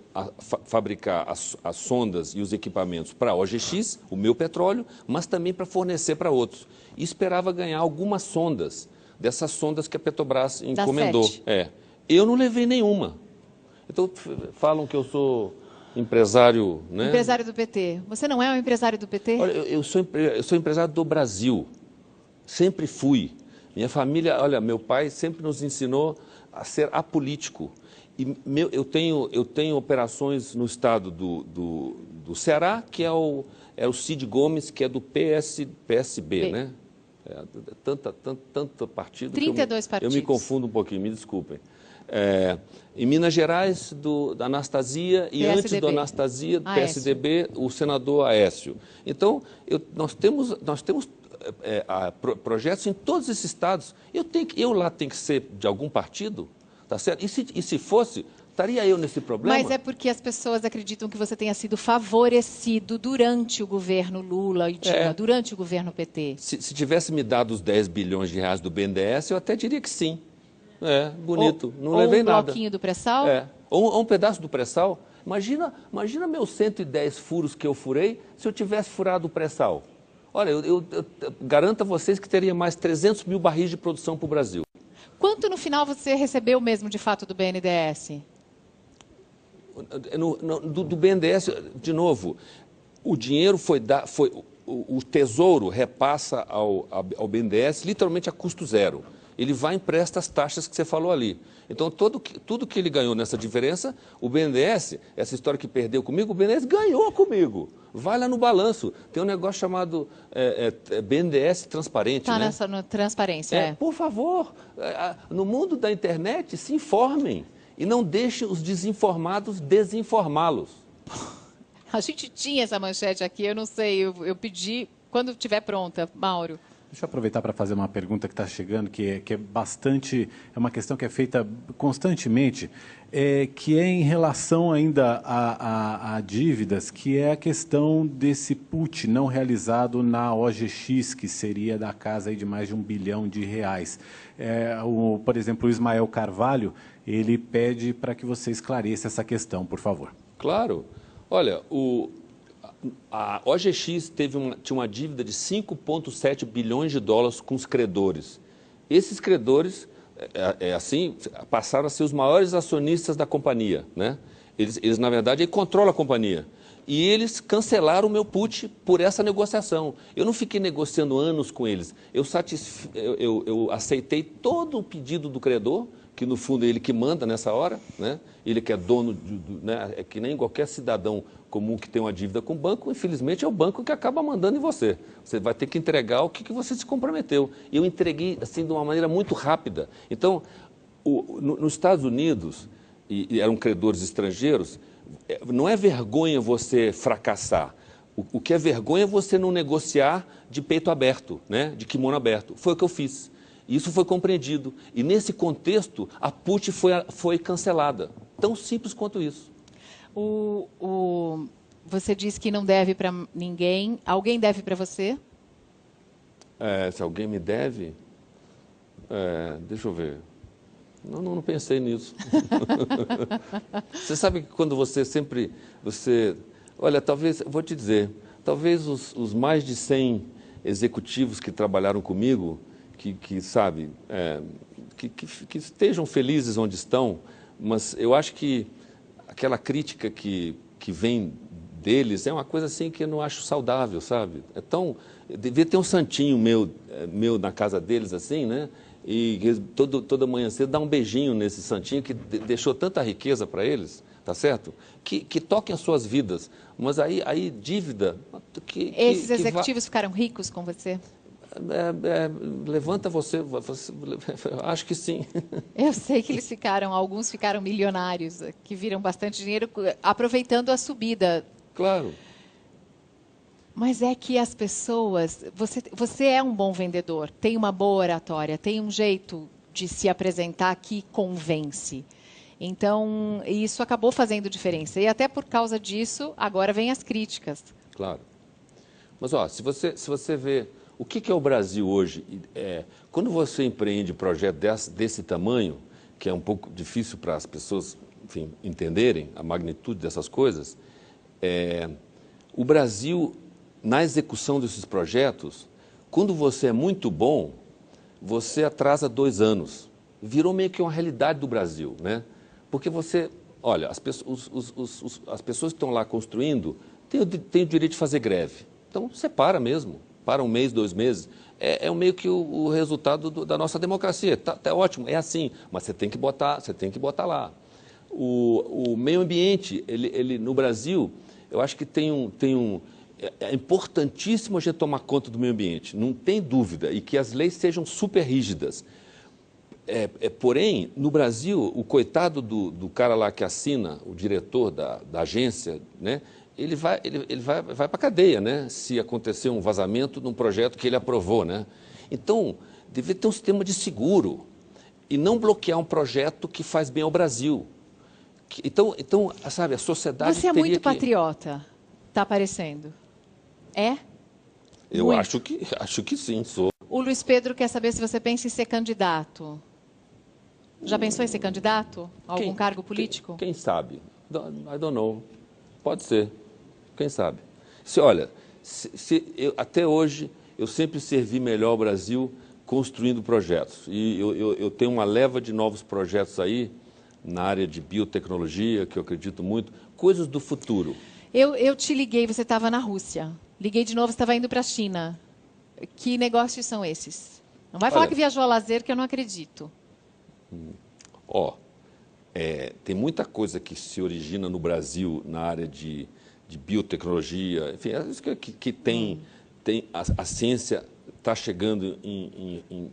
fabricar as sondas e os equipamentos para a OGX, o meu petróleo, mas também para fornecer para outros. E esperava ganhar algumas sondas, dessas sondas que a Petrobras encomendou. Eu não levei nenhuma. Então, falam que eu sou empresário... né? Empresário do PT. Você não é um empresário do PT? Olha, eu sou empresário do Brasil. Sempre fui. Minha família, olha, meu pai sempre nos ensinou a ser apolítico. E eu tenho operações no estado do Ceará, que é o Cid Gomes, que é do PSB, né? Tanto partido 32 que partidos. Eu me confundo um pouquinho, me desculpem. Em Minas Gerais, da Anastasia, e PSDB. antes do Anastasia, do PSDB, o senador Aécio. Então, nós temos projetos em todos esses estados. Eu lá tenho que ser de algum partido? Tá certo? E se fosse, estaria eu nesse problema? Mas é porque as pessoas acreditam que você tenha sido favorecido durante o governo Lula e Dilma, durante o governo PT. Se tivesse me dado os 10 bilhões de reais do BNDES, eu até diria que sim. Bonito. Não levei nada. Ou um bloquinho do pré-sal? Ou um pedaço do pré-sal. Imagina meus 110 furos que eu furei se eu tivesse furado o pré-sal. Olha, eu garanto a vocês que teria mais 300 mil barris de produção para o Brasil. Quanto no final você recebeu mesmo de fato do BNDES? Do BNDES, de novo, o dinheiro o Tesouro repassa ao BNDES literalmente a custo zero. Ele vai e empresta as taxas que você falou ali. Então, tudo que ele ganhou nessa diferença, o BNDES, essa história que perdeu comigo, o BNDES ganhou comigo. Vai lá no balanço. Tem um negócio chamado BNDES transparente. Está né? nessa transparência, Por favor, no mundo da internet, se informem. E não deixem os desinformados desinformá-los. A gente tinha essa manchete aqui, eu não sei, eu pedi, quando estiver pronta, Mauro. Deixa eu aproveitar para fazer uma pergunta que está chegando, que é bastante, é uma questão que é feita constantemente, que é em relação ainda a dívidas, que é a questão desse put não realizado na OGX, que seria da casa aí de mais de R$1 bilhão. Por exemplo, o Ismael Carvalho, ele pede para que você esclareça essa questão, por favor. Claro. Olha, a OGX tinha uma dívida de 5,7 bilhões de dólares com os credores. Esses credores, passaram a ser os maiores acionistas da companhia, né? Eles na verdade, controlam a companhia. E eles cancelaram o meu put por essa negociação. Eu não fiquei negociando anos com eles. Eu aceitei todo o pedido do credor, que no fundo é ele que manda nessa hora, né? Ele que é dono, né? É que nem qualquer cidadão comum que tem uma dívida com o banco, infelizmente é o banco que acaba mandando em você. Você vai ter que entregar o que você se comprometeu. Eu entreguei assim de uma maneira muito rápida. Então, nos Estados Unidos, e eram credores estrangeiros, não é vergonha você fracassar. O que é vergonha é você não negociar de peito aberto, né? De kimono aberto. Foi o que eu fiz. Isso foi compreendido. E nesse contexto, a put foi cancelada. Tão simples quanto isso. Você disse que não deve para ninguém. Alguém deve para você? Se alguém me deve? Deixa eu ver. Não pensei nisso. Você sabe que quando olha, talvez, vou te dizer, talvez os mais de 100 executivos que trabalharam comigo, que estejam felizes onde estão, mas eu acho que aquela crítica que vem deles é uma coisa assim que eu não acho saudável, sabe? Devia ter um santinho meu na casa deles assim, né? E toda manhã cedo dá um beijinho nesse santinho que deixou tanta riqueza para eles, tá certo? Que toquem as suas vidas, mas aí dívida... Esses executivos ficaram ricos com você? Levanta você, acho que sim. Eu sei que eles alguns ficaram milionários, que viram bastante dinheiro aproveitando a subida. Claro. Mas é que as pessoas... Você é um bom vendedor, tem uma boa oratória, tem um jeito de se apresentar que convence. Então, isso acabou fazendo diferença. E até por causa disso, agora vem as críticas. Claro. Mas, se você vê... O que é o Brasil hoje? Quando você empreende projeto desse tamanho, que é um pouco difícil para as pessoas, enfim, entenderem a magnitude dessas coisas, o Brasil, na execução desses projetos, quando você é muito bom, você atrasa 2 anos. Virou meio que uma realidade do Brasil, né? Porque você, olha, as pessoas que estão lá construindo têm o direito de fazer greve. Então, você para mesmo, para 1 mês, 2 meses. É meio que o resultado da nossa democracia. Tá ótimo, é assim, mas você tem que botar lá. O meio ambiente, ele no Brasil, eu acho que é importantíssimo a gente tomar conta do meio ambiente, não tem dúvida, e que as leis sejam super rígidas. Porém, no Brasil, o coitado do cara lá que assina, o diretor da agência, né, ele vai para a cadeia, né, se acontecer um vazamento num projeto que ele aprovou, né? Então, deve ter um sistema de seguro e não bloquear um projeto que faz bem ao Brasil. Então, sabe, a sociedade Você é muito patriota, está aparecendo. É? Eu acho que sim, sou. O Luiz Pedro quer saber se você pensa em ser candidato. Já pensou em ser candidato a algum cargo político? Quem sabe? I don't know. Pode ser. Quem sabe? Até hoje, eu sempre servi melhor o Brasil construindo projetos. E eu tenho uma leva de novos projetos aí, na área de biotecnologia, que eu acredito muito, coisas do futuro. Eu te liguei, você estava na Rússia. Liguei de novo, você estava indo para a China. Que negócios são esses? Não vai falar que viajou a lazer, que eu não acredito. Tem muita coisa que se origina no Brasil na área de biotecnologia, enfim, é isso que tem a ciência está chegando em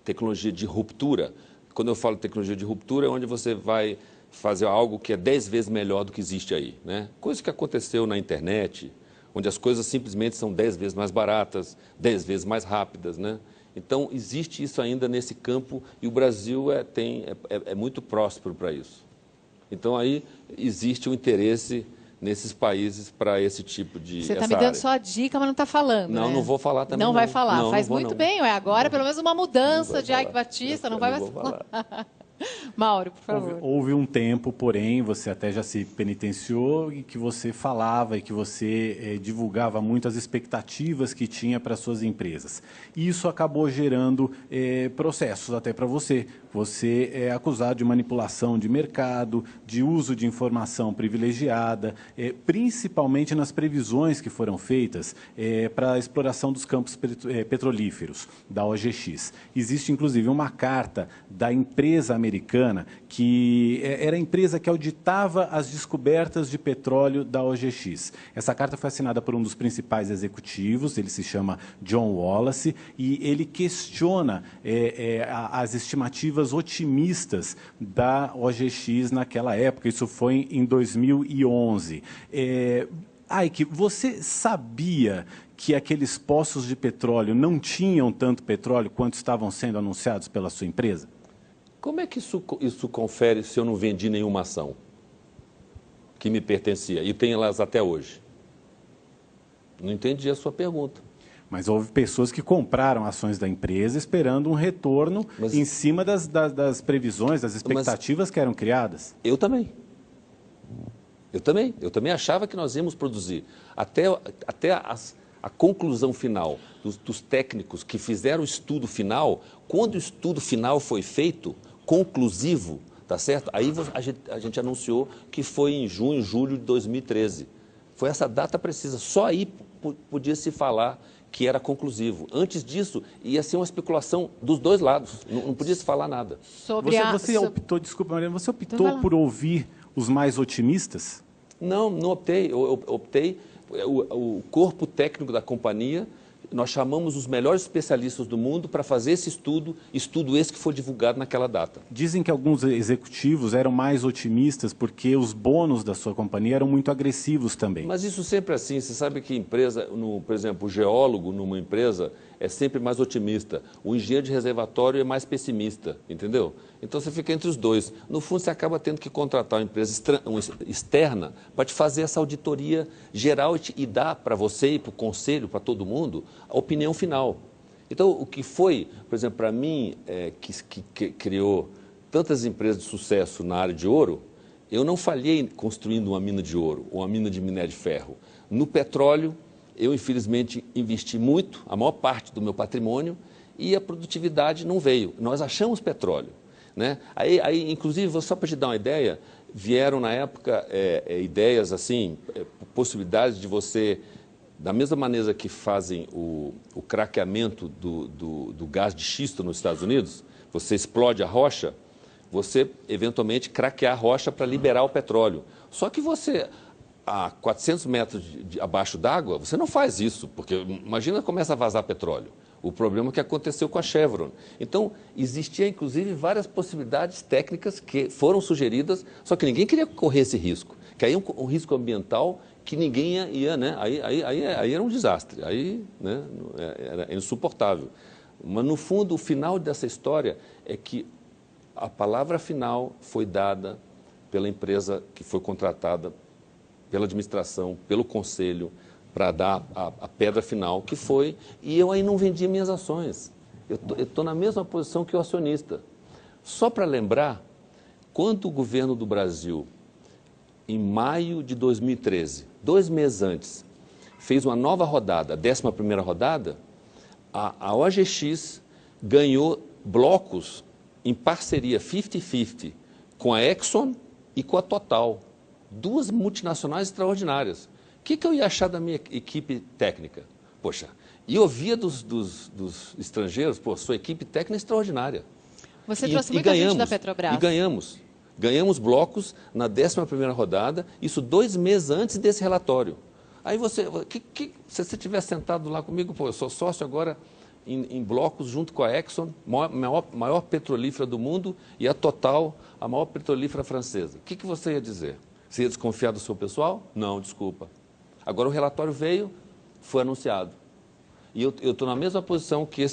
tecnologia de ruptura. Quando eu falo tecnologia de ruptura, é onde você vai fazer algo que é 10 vezes melhor do que existe aí, né? Coisa que aconteceu na internet, onde as coisas simplesmente são 10 vezes mais baratas, 10 vezes mais rápidas, né? Então, existe isso ainda nesse campo e o Brasil é muito próspero para isso. Então, aí existe um interesse nesses países para esse tipo de Você está me dando só a dica, mas não está falando, Não, né? não vou falar também. Não vai falar. Não, Faz não vou, muito não. bem. Agora, pelo menos, uma mudança de Ike Batista. Não vai falar. Mauro, por favor. Houve um tempo, porém, você até já se penitenciou, e que você falava e que você divulgava muito as expectativas que tinha para suas empresas. E isso acabou gerando processos até para você. Você é acusado de manipulação de mercado, de uso de informação privilegiada, principalmente nas previsões que foram feitas para a exploração dos campos petrolíferos da OGX. Existe, inclusive, uma carta da empresa americana, que era a empresa que auditava as descobertas de petróleo da OGX. Essa carta foi assinada por um dos principais executivos, ele se chama John Wallace, e ele questiona as estimativas otimistas da OGX naquela época. Isso foi em 2011. Ike, você sabia que aqueles poços de petróleo não tinham tanto petróleo quanto estavam sendo anunciados pela sua empresa? Como é que isso confere se eu não vendi nenhuma ação que me pertencia e tenho elas até hoje? Não entendi a sua pergunta. Mas houve pessoas que compraram ações da empresa esperando um retorno em cima das previsões, das expectativas que eram criadas. Eu também. Eu também achava que nós íamos produzir. Até a conclusão final dos técnicos que fizeram o estudo final, quando o estudo final foi feito, conclusivo, tá certo? Aí a gente anunciou que foi em junho, julho de 2013. Foi essa data precisa. Só aí podia se falar que era conclusivo. Antes disso, ia ser uma especulação dos dois lados. Não podia se falar nada. Você optou, desculpa, Mariana, você optou por ouvir os mais otimistas? Não optei. Eu optei, o corpo técnico da companhia, nós chamamos os melhores especialistas do mundo para fazer esse estudo esse que foi divulgado naquela data. Dizem que alguns executivos eram mais otimistas porque os bônus da sua companhia eram muito agressivos também. Mas isso sempre é assim. Você sabe que empresa, por exemplo, o geólogo numa empresa é sempre mais otimista. O engenheiro de reservatório é mais pessimista, entendeu? Então você fica entre os dois. No fundo, você acaba tendo que contratar uma empresa externa para te fazer essa auditoria geral e dar para você e para o conselho, para todo mundo, a opinião final. Então, o que foi, por exemplo, para mim, que criou tantas empresas de sucesso na área de ouro, eu não falhei construindo uma mina de ouro ou uma mina de minério de ferro. No petróleo, eu infelizmente investi muito, a maior parte do meu patrimônio, e a produtividade não veio. Nós achamos petróleo, né? Aí inclusive, só para te dar uma ideia, vieram na época ideias assim, possibilidades de você, da mesma maneira que fazem o craqueamento do gás de xisto nos Estados Unidos, você explode a rocha, você eventualmente craquear a rocha para liberar o petróleo. Só que você, a 400 metros abaixo d'água, você não faz isso, porque imagina começa a vazar petróleo. O problema que aconteceu com a Chevron. Então, existia inclusive várias possibilidades técnicas que foram sugeridas, só que ninguém queria correr esse risco. Que aí é um risco ambiental que ninguém ia, né? Aí era um desastre, aí, né? Era insuportável. Mas, no fundo, o final dessa história é que a palavra final foi dada pela empresa que foi contratada, pela administração, pelo conselho, para dar a pedra final, que foi, e eu aí não vendi minhas ações. Eu estou na mesma posição que o acionista. Só para lembrar, quando o governo do Brasil, em maio de 2013, 2 meses antes, fez uma nova rodada, a 11ª rodada, a OGX ganhou blocos em parceria 50-50 com a Exxon e com a Total, 2 multinacionais extraordinárias. O que eu ia achar da minha equipe técnica? Poxa, e ouvia dos estrangeiros, pô, sua equipe técnica é extraordinária. Você trouxe muita gente da Petrobras. E ganhamos. Ganhamos blocos na 11ª rodada, isso 2 meses antes desse relatório. Aí se você tivesse sentado lá comigo, pô, eu sou sócio agora em blocos junto com a Exxon, maior petrolífera do mundo, e a Total, a maior petrolífera francesa. O que você ia dizer? Você ia desconfiar do seu pessoal? Não, desculpa. Agora o relatório veio, foi anunciado. E eu estou na mesma posição que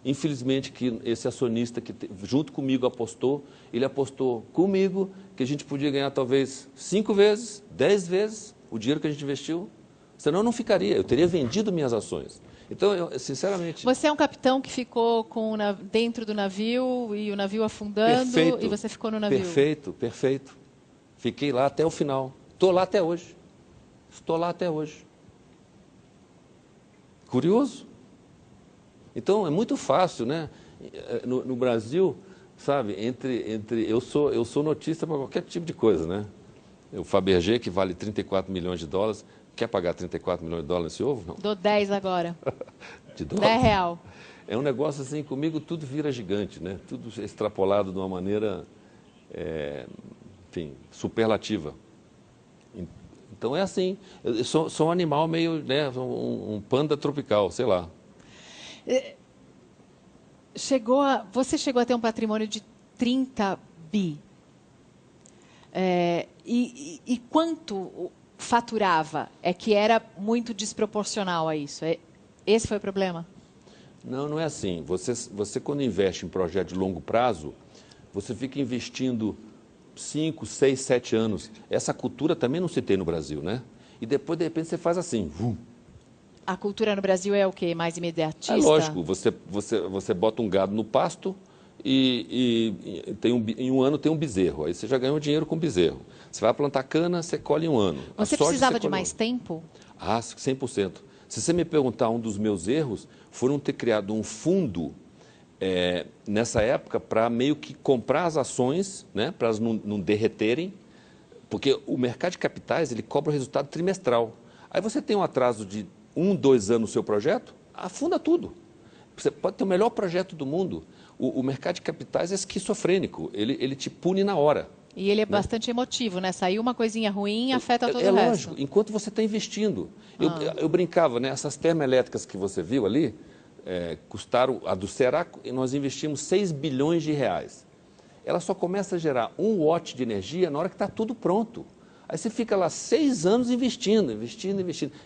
infelizmente, que esse acionista que junto comigo apostou, ele apostou comigo que a gente podia ganhar talvez 5 vezes, 10 vezes o dinheiro que a gente investiu. Senão eu não ficaria, eu teria vendido minhas ações. Então, eu, sinceramente... Você é um capitão que ficou dentro do navio e o navio afundando, perfeito, e você ficou no navio. Perfeito, perfeito. Fiquei lá até o final. Estou lá até hoje. Estou lá até hoje. Curioso? Então, é muito fácil, né? No Brasil, sabe, eu sou notícia para qualquer tipo de coisa, né? O Fabergé, que vale 34 milhões de dólares, quer pagar 34 milhões de dólares nesse ovo? Não. Dou 10 agora. De dólar? 10 real. É um negócio assim, comigo tudo vira gigante, né? Tudo extrapolado de uma maneira, enfim, superlativa. Então é assim, eu sou um animal meio, né, um panda tropical, sei lá. Você chegou a ter um patrimônio de 30 bi. E quanto faturava? É que era muito desproporcional a isso. Esse foi o problema? Não, não é assim. Você quando investe em projeto de longo prazo, você fica investindo 5, 6, 7 anos. Essa cultura também não se tem no Brasil, né? E depois, de repente, você faz assim. A cultura no Brasil é o quê? Mais imediatista? É lógico. Você bota um gado no pasto e em um ano tem um bezerro. Aí você já ganhou dinheiro com bezerro. Você vai plantar cana, você colhe em um ano. Você precisava de mais tempo? Ah, 100%. Se você me perguntar, um dos meus erros foram ter criado um fundo nessa época para meio que comprar as ações, né, para elas não derreterem, porque o mercado de capitais ele cobra o resultado trimestral. Aí você tem um atraso de 1, 2 anos no seu projeto, afunda tudo. Você pode ter o melhor projeto do mundo. O mercado de capitais é esquizofrênico, ele te pune na hora. E ele é bastante emotivo, né? Saiu uma coisinha ruim, afeta todo o resto. É lógico, enquanto você está investindo. Eu brincava, né? Essas termoelétricas que você viu ali, custaram, a do Ceará, nós investimos 6 bilhões de reais. Ela só começa a gerar 1 watt de energia na hora que está tudo pronto. Aí você fica lá 6 anos investindo.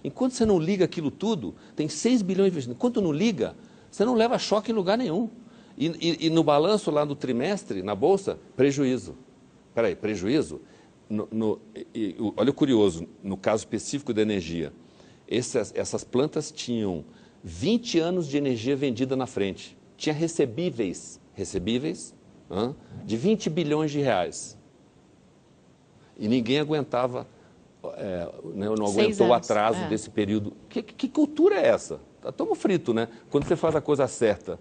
Enquanto você não liga aquilo tudo, tem 6 bilhões investindo. Enquanto não liga, você não leva choque em lugar nenhum. E no balanço lá no trimestre, na Bolsa, prejuízo. Espera aí, prejuízo? Olha o curioso, no caso específico da energia, essas plantas tinham 20 anos de energia vendida na frente. Tinha recebíveis de 20 bilhões de reais. E ninguém aguentava, não aguentou o atraso desse período. Que cultura é essa? Estamos fritos, né? Quando você faz a coisa certa.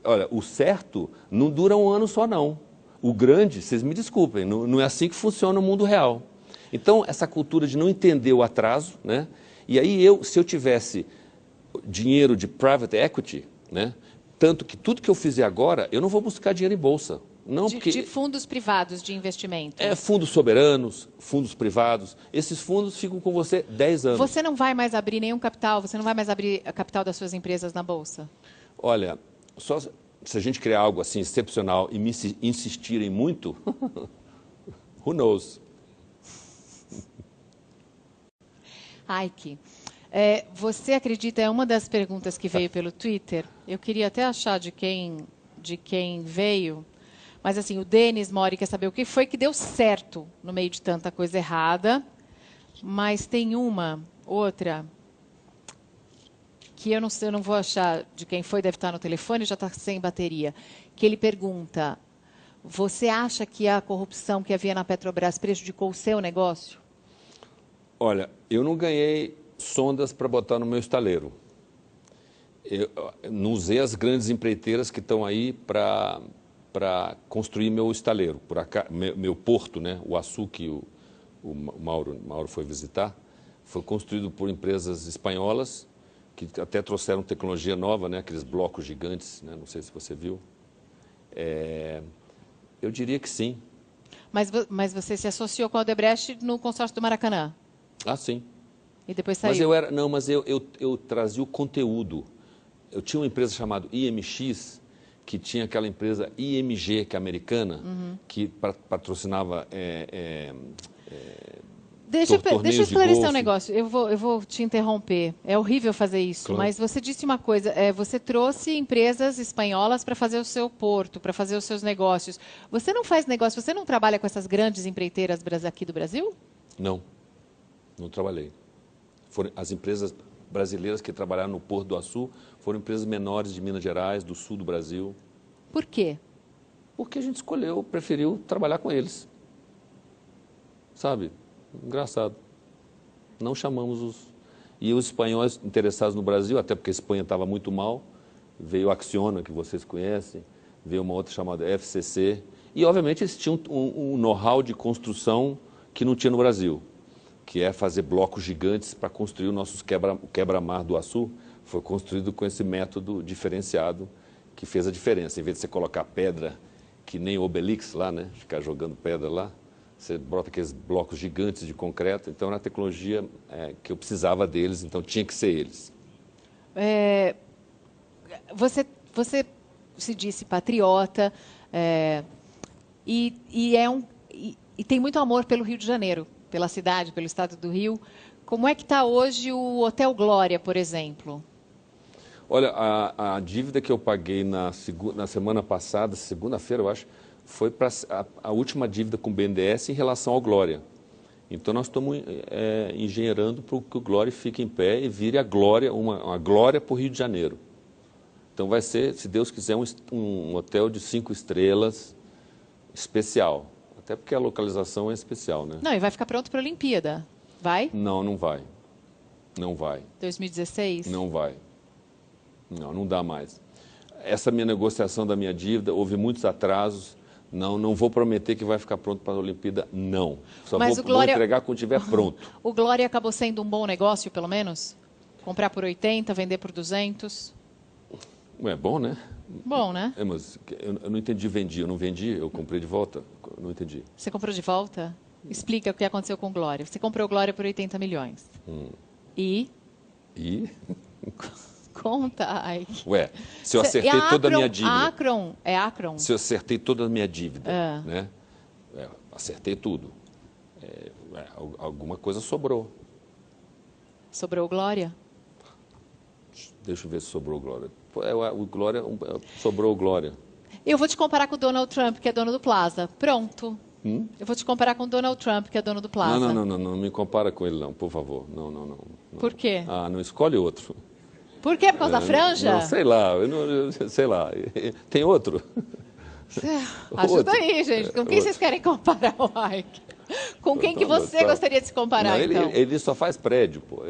Olha, o certo não dura um ano só, não. O grande, vocês me desculpem, não é assim que funciona o mundo real. Então, essa cultura de não entender o atraso, né? E aí se eu tivesse dinheiro de private equity, né? Tanto que tudo que eu fizer agora, eu não vou buscar dinheiro em bolsa. Não, de fundos privados de investimento. Fundos soberanos, fundos privados. Esses fundos ficam com você 10 anos. Você não vai mais abrir nenhum capital? Você não vai mais abrir a capital das suas empresas na bolsa? Olha, só se a gente criar algo assim excepcional e me insistirem muito, who knows? Ike, você acredita, é uma das perguntas que veio pelo Twitter, eu queria até achar de quem veio, mas assim, o Denis Mori quer saber o que foi que deu certo no meio de tanta coisa errada, mas tem outra, que eu não sei, eu não vou achar de quem foi, deve estar no telefone, já está sem bateria, que ele pergunta, você acha que a corrupção que havia na Petrobras prejudicou o seu negócio? Olha, eu não ganhei sondas para botar no meu estaleiro. Eu não usei as grandes empreiteiras que estão aí para construir meu estaleiro, meu porto, né? O Açu, que o Mauro foi visitar, foi construído por empresas espanholas, que até trouxeram tecnologia nova, né? Aqueles blocos gigantes, né? Não sei se você viu. Eu diria que sim. Mas você se associou com a Odebrecht no consórcio do Maracanã? Ah, sim. E depois saiu? Mas eu trazia o conteúdo. Eu tinha uma empresa chamada IMX, que tinha aquela empresa IMG, que é americana, que patrocinava Deixa eu esclarecer um negócio. Eu vou te interromper. É horrível fazer isso, claro. Mas você disse uma coisa. Você trouxe empresas espanholas para fazer o seu porto, para fazer os seus negócios. Você não faz negócio, você não trabalha com essas grandes empreiteiras aqui do Brasil? Não trabalhei. Foram as empresas brasileiras que trabalharam no Porto do Açu, foram empresas menores de Minas Gerais, do sul do Brasil. Por quê? Porque a gente preferiu trabalhar com eles. Sabe? Engraçado. Não chamamos E os espanhóis interessados no Brasil, até porque a Espanha estava muito mal, veio a Acciona, que vocês conhecem, veio uma outra chamada FCC, e obviamente eles tinham um know-how de construção que não tinha no Brasil, que é fazer blocos gigantes para construir os nossos quebra-mar do Açu. Foi construído com esse método diferenciado que fez a diferença. Em vez de você colocar pedra, que nem Obelix lá, né? Ficar jogando pedra lá, você bota aqueles blocos gigantes de concreto. Então, era a tecnologia que eu precisava deles, então tinha que ser eles. Você se disse patriota e tem muito amor pelo Rio de Janeiro, pela cidade, pelo estado do Rio. Como é que está hoje o Hotel Glória, por exemplo? Olha, a dívida que eu paguei na semana passada, segunda-feira, eu acho, foi para a última dívida com o BNDES em relação ao Glória. Então, nós estamos engenheirando para que o Glória fique em pé e vire a Glória, uma Glória para o Rio de Janeiro. Então, vai ser, se Deus quiser, um hotel de 5 estrelas especial. Até porque a localização é especial, né? Não, e vai ficar pronto para a Olimpíada. Vai? Não, não vai. Não vai. 2016? Não vai. Não dá mais. Essa minha negociação da minha dívida, houve muitos atrasos. Não vou prometer que vai ficar pronto para a Olimpíada, não. Só vou entregar quando estiver pronto. O Glória acabou sendo um bom negócio, pelo menos? Comprar por 80, vender por 200? É bom, né? Bom, né? Mas eu não entendi vendi. Eu não vendi, eu comprei de volta. Eu não entendi. Você comprou de volta? Explica o que aconteceu com o Glória. Você comprou o Glória por 80 milhões. E? Conta, ai. Ué, se eu acertei toda a minha dívida... É Acron? Se eu acertei toda a minha dívida, né? Acertei tudo. Alguma coisa sobrou. Sobrou o Glória? Deixa eu ver se sobrou o Glória. O Glória, sobrou o Glória. Eu vou te comparar com o Donald Trump, que é dono do Plaza. Pronto. Eu vou te comparar com o Donald Trump, que é dono do Plaza. Não me compara com ele, não, por favor. Não. Por quê? Não escolhe outro. Por quê? Por causa da franja? Não, sei lá, sei lá. Tem outro? Ajuda aí, gente. Com quem vocês querem comparar o Ike? Com quem que você gostaria de se comparar, não, então? Ele só faz prédio, pô.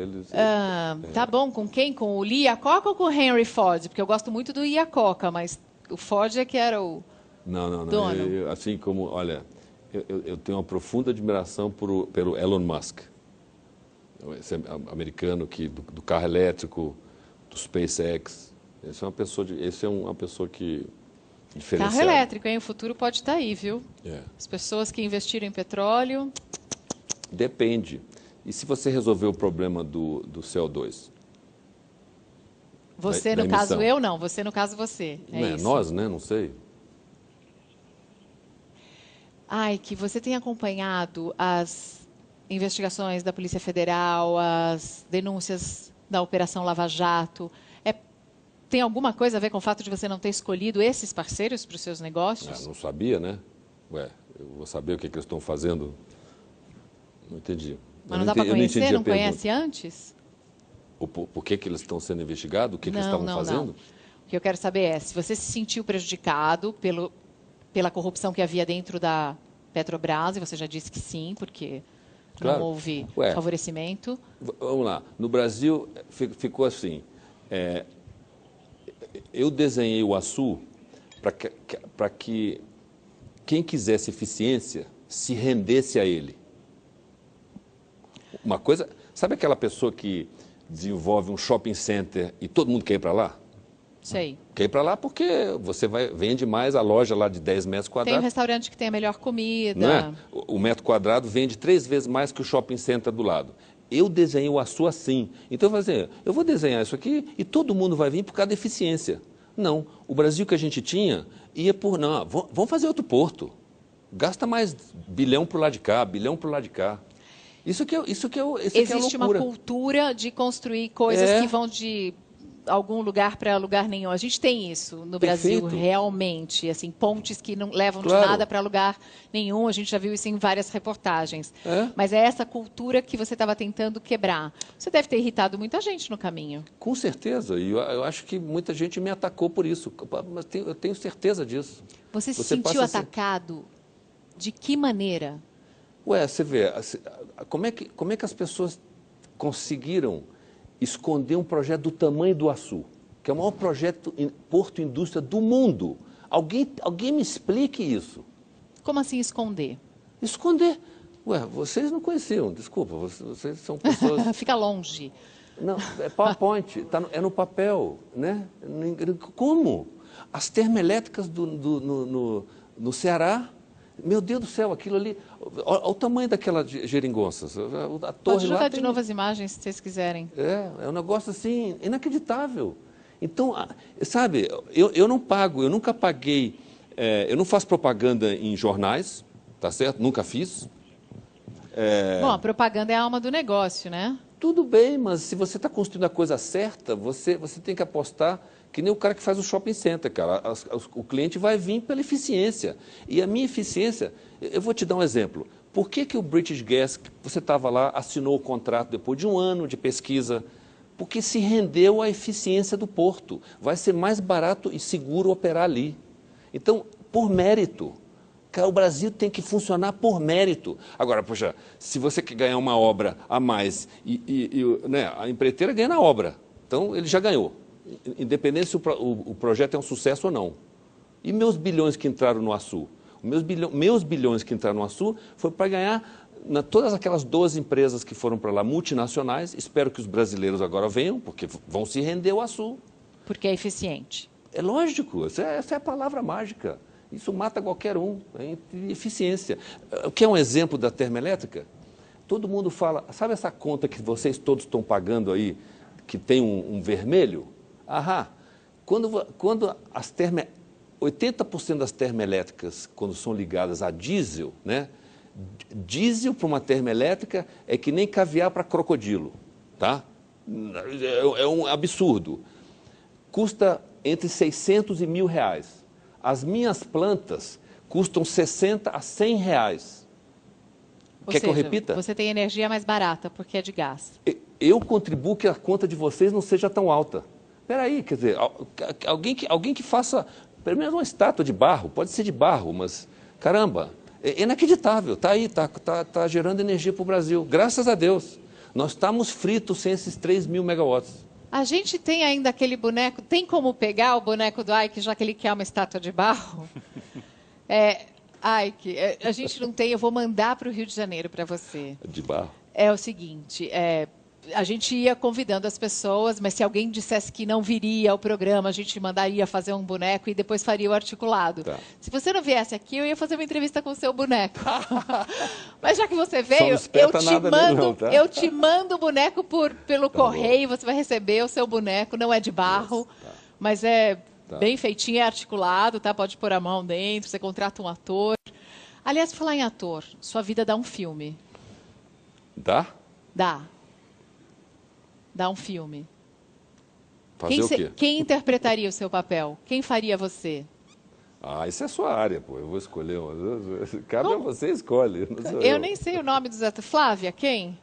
Tá bom, com quem? Com o Lee Iacocca ou com o Henry Ford? Porque eu gosto muito do Iacocca, mas o Ford é que era o dono. Assim como, olha, eu tenho uma profunda admiração pelo Elon Musk. Esse americano do carro elétrico, do SpaceX. Esse é uma pessoa que... Carro elétrico, hein? O futuro pode estar aí, viu? É. As pessoas que investiram em petróleo... Depende. E se você resolver o problema do CO2? Você, no caso, eu não. Você, no caso, você. É isso. Nós, né? Não sei. Ike, você tem acompanhado as investigações da Polícia Federal, as denúncias da Operação Lava Jato? Tem alguma coisa a ver com o fato de você não ter escolhido esses parceiros para os seus negócios? Não sabia, né? Eu vou saber o que eles estão fazendo? Não entendi. Mas não dá para conhecer? Não conhece antes? Por que eles estão sendo investigados? O que eles estavam fazendo? O que eu quero saber é se você se sentiu prejudicado pela corrupção que havia dentro da Petrobras, e você já disse que sim, porque não houve favorecimento. Vamos lá. No Brasil, ficou assim... Eu desenhei o Açu para que quem quisesse eficiência se rendesse a ele. Uma coisa... Sabe aquela pessoa que desenvolve um shopping center e todo mundo quer ir para lá? Sei. Quer ir para lá porque você vende mais a loja lá de 10 metros quadrados. Tem um restaurante que tem a melhor comida. Não é? O metro quadrado vende 3 vezes mais que o shopping center do lado. Eu desenhei o Açu assim. Então, eu vou desenhar isso aqui e todo mundo vai vir por causa da eficiência. Não. O Brasil que a gente tinha ia por... Não, vamos fazer outro porto. Gasta mais bilhão para o lado de cá, bilhão para o lado de cá. Existe uma cultura de construir coisas que vão de algum lugar para lugar nenhum. A gente tem isso no Brasil, realmente. Assim, pontes que não levam de nada para lugar nenhum. A gente já viu isso em várias reportagens. Mas é essa cultura que você estava tentando quebrar. Você deve ter irritado muita gente no caminho. Com certeza. E eu acho que muita gente me atacou por isso. Mas eu tenho certeza disso. Você se sentiu atacado? De que maneira? Você vê, como é que as pessoas conseguiram esconder um projeto do tamanho do Açu, que é o maior projeto em Porto Indústria do mundo? Alguém me explique isso. Como assim esconder? Esconder. Vocês não conheciam, desculpa, vocês são pessoas... Fica longe. Não, é PowerPoint, é no papel, né? Como? As termoelétricas no Ceará... Meu Deus do céu, aquilo ali... Olha o tamanho daquela geringonça. A torre Pode jogar lá de novo as imagens, se vocês quiserem. É um negócio assim, inacreditável. Então, sabe, eu não pago, eu nunca paguei... eu não faço propaganda em jornais, tá certo? Nunca fiz. Bom, a propaganda é a alma do negócio, né? Tudo bem, mas se você está construindo a coisa certa, você tem que apostar... Que nem o cara que faz o shopping center, cara. O cliente vai vir pela eficiência. E a minha eficiência... Eu vou te dar um exemplo. Por que o British Gas, você estava lá, assinou o contrato depois de 1 ano de pesquisa? Porque se rendeu à eficiência do porto. Vai ser mais barato e seguro operar ali. Então, por mérito. Cara, o Brasil tem que funcionar por mérito. Agora, poxa, se você quer ganhar uma obra a mais, né, a empreiteira ganha na obra. Então, ele já ganhou. Independente se o projeto é um sucesso ou não. E meus bilhões que entraram no Açu? Meus bilhões que entraram no Açu foi para ganhar todas aquelas 12 empresas que foram para lá, multinacionais. Espero que os brasileiros agora venham, porque vão se render ao Açu. Porque é eficiente. É lógico, essa é a palavra mágica. Isso mata qualquer um, é eficiência. O que é um exemplo da termoelétrica? Todo mundo fala, sabe essa conta que vocês todos estão pagando aí, que tem um vermelho? Quando 80% das termoelétricas, quando são ligadas a diesel, né? Diesel para uma termoelétrica é que nem caviar para crocodilo, tá? É um absurdo. Custa entre 600 e R$1.000. As minhas plantas custam 60 a 100 reais. Quer que eu repita? Você tem energia mais barata porque é de gás. Eu contribuo que a conta de vocês não seja tão alta. Espera aí, quer dizer, alguém que faça... pelo menos uma estátua de barro, pode ser de barro, mas, caramba, é inacreditável, está aí, está gerando energia para o Brasil, graças a Deus. Nós estamos fritos sem esses 3.000 megawatts. A gente tem ainda aquele boneco, tem como pegar o boneco do Ike, já que ele quer uma estátua de barro? Ike, a gente não tem, eu vou mandar para o Rio de Janeiro para você. De barro? É o seguinte, a gente ia convidando as pessoas, mas se alguém dissesse que não viria ao programa, a gente mandaria fazer um boneco e depois faria o articulado. Tá. Se você não viesse aqui, eu ia fazer uma entrevista com o seu boneco. Mas já que você veio, eu te mando o boneco pelo correio, você vai receber o seu boneco, não é de barro, mas é bem feitinho, é articulado, tá? Pode pôr a mão dentro, você contrata um ator. Aliás, falar em ator, sua vida dá um filme. Dá? Dá. Dá um filme. Fazer o quê? Quem interpretaria o seu papel? Quem faria você? Isso é a sua área, pô. Eu vou escolher. Cabe a você, escolhe. Eu nem sei o nome dos atores. Flávia, quem?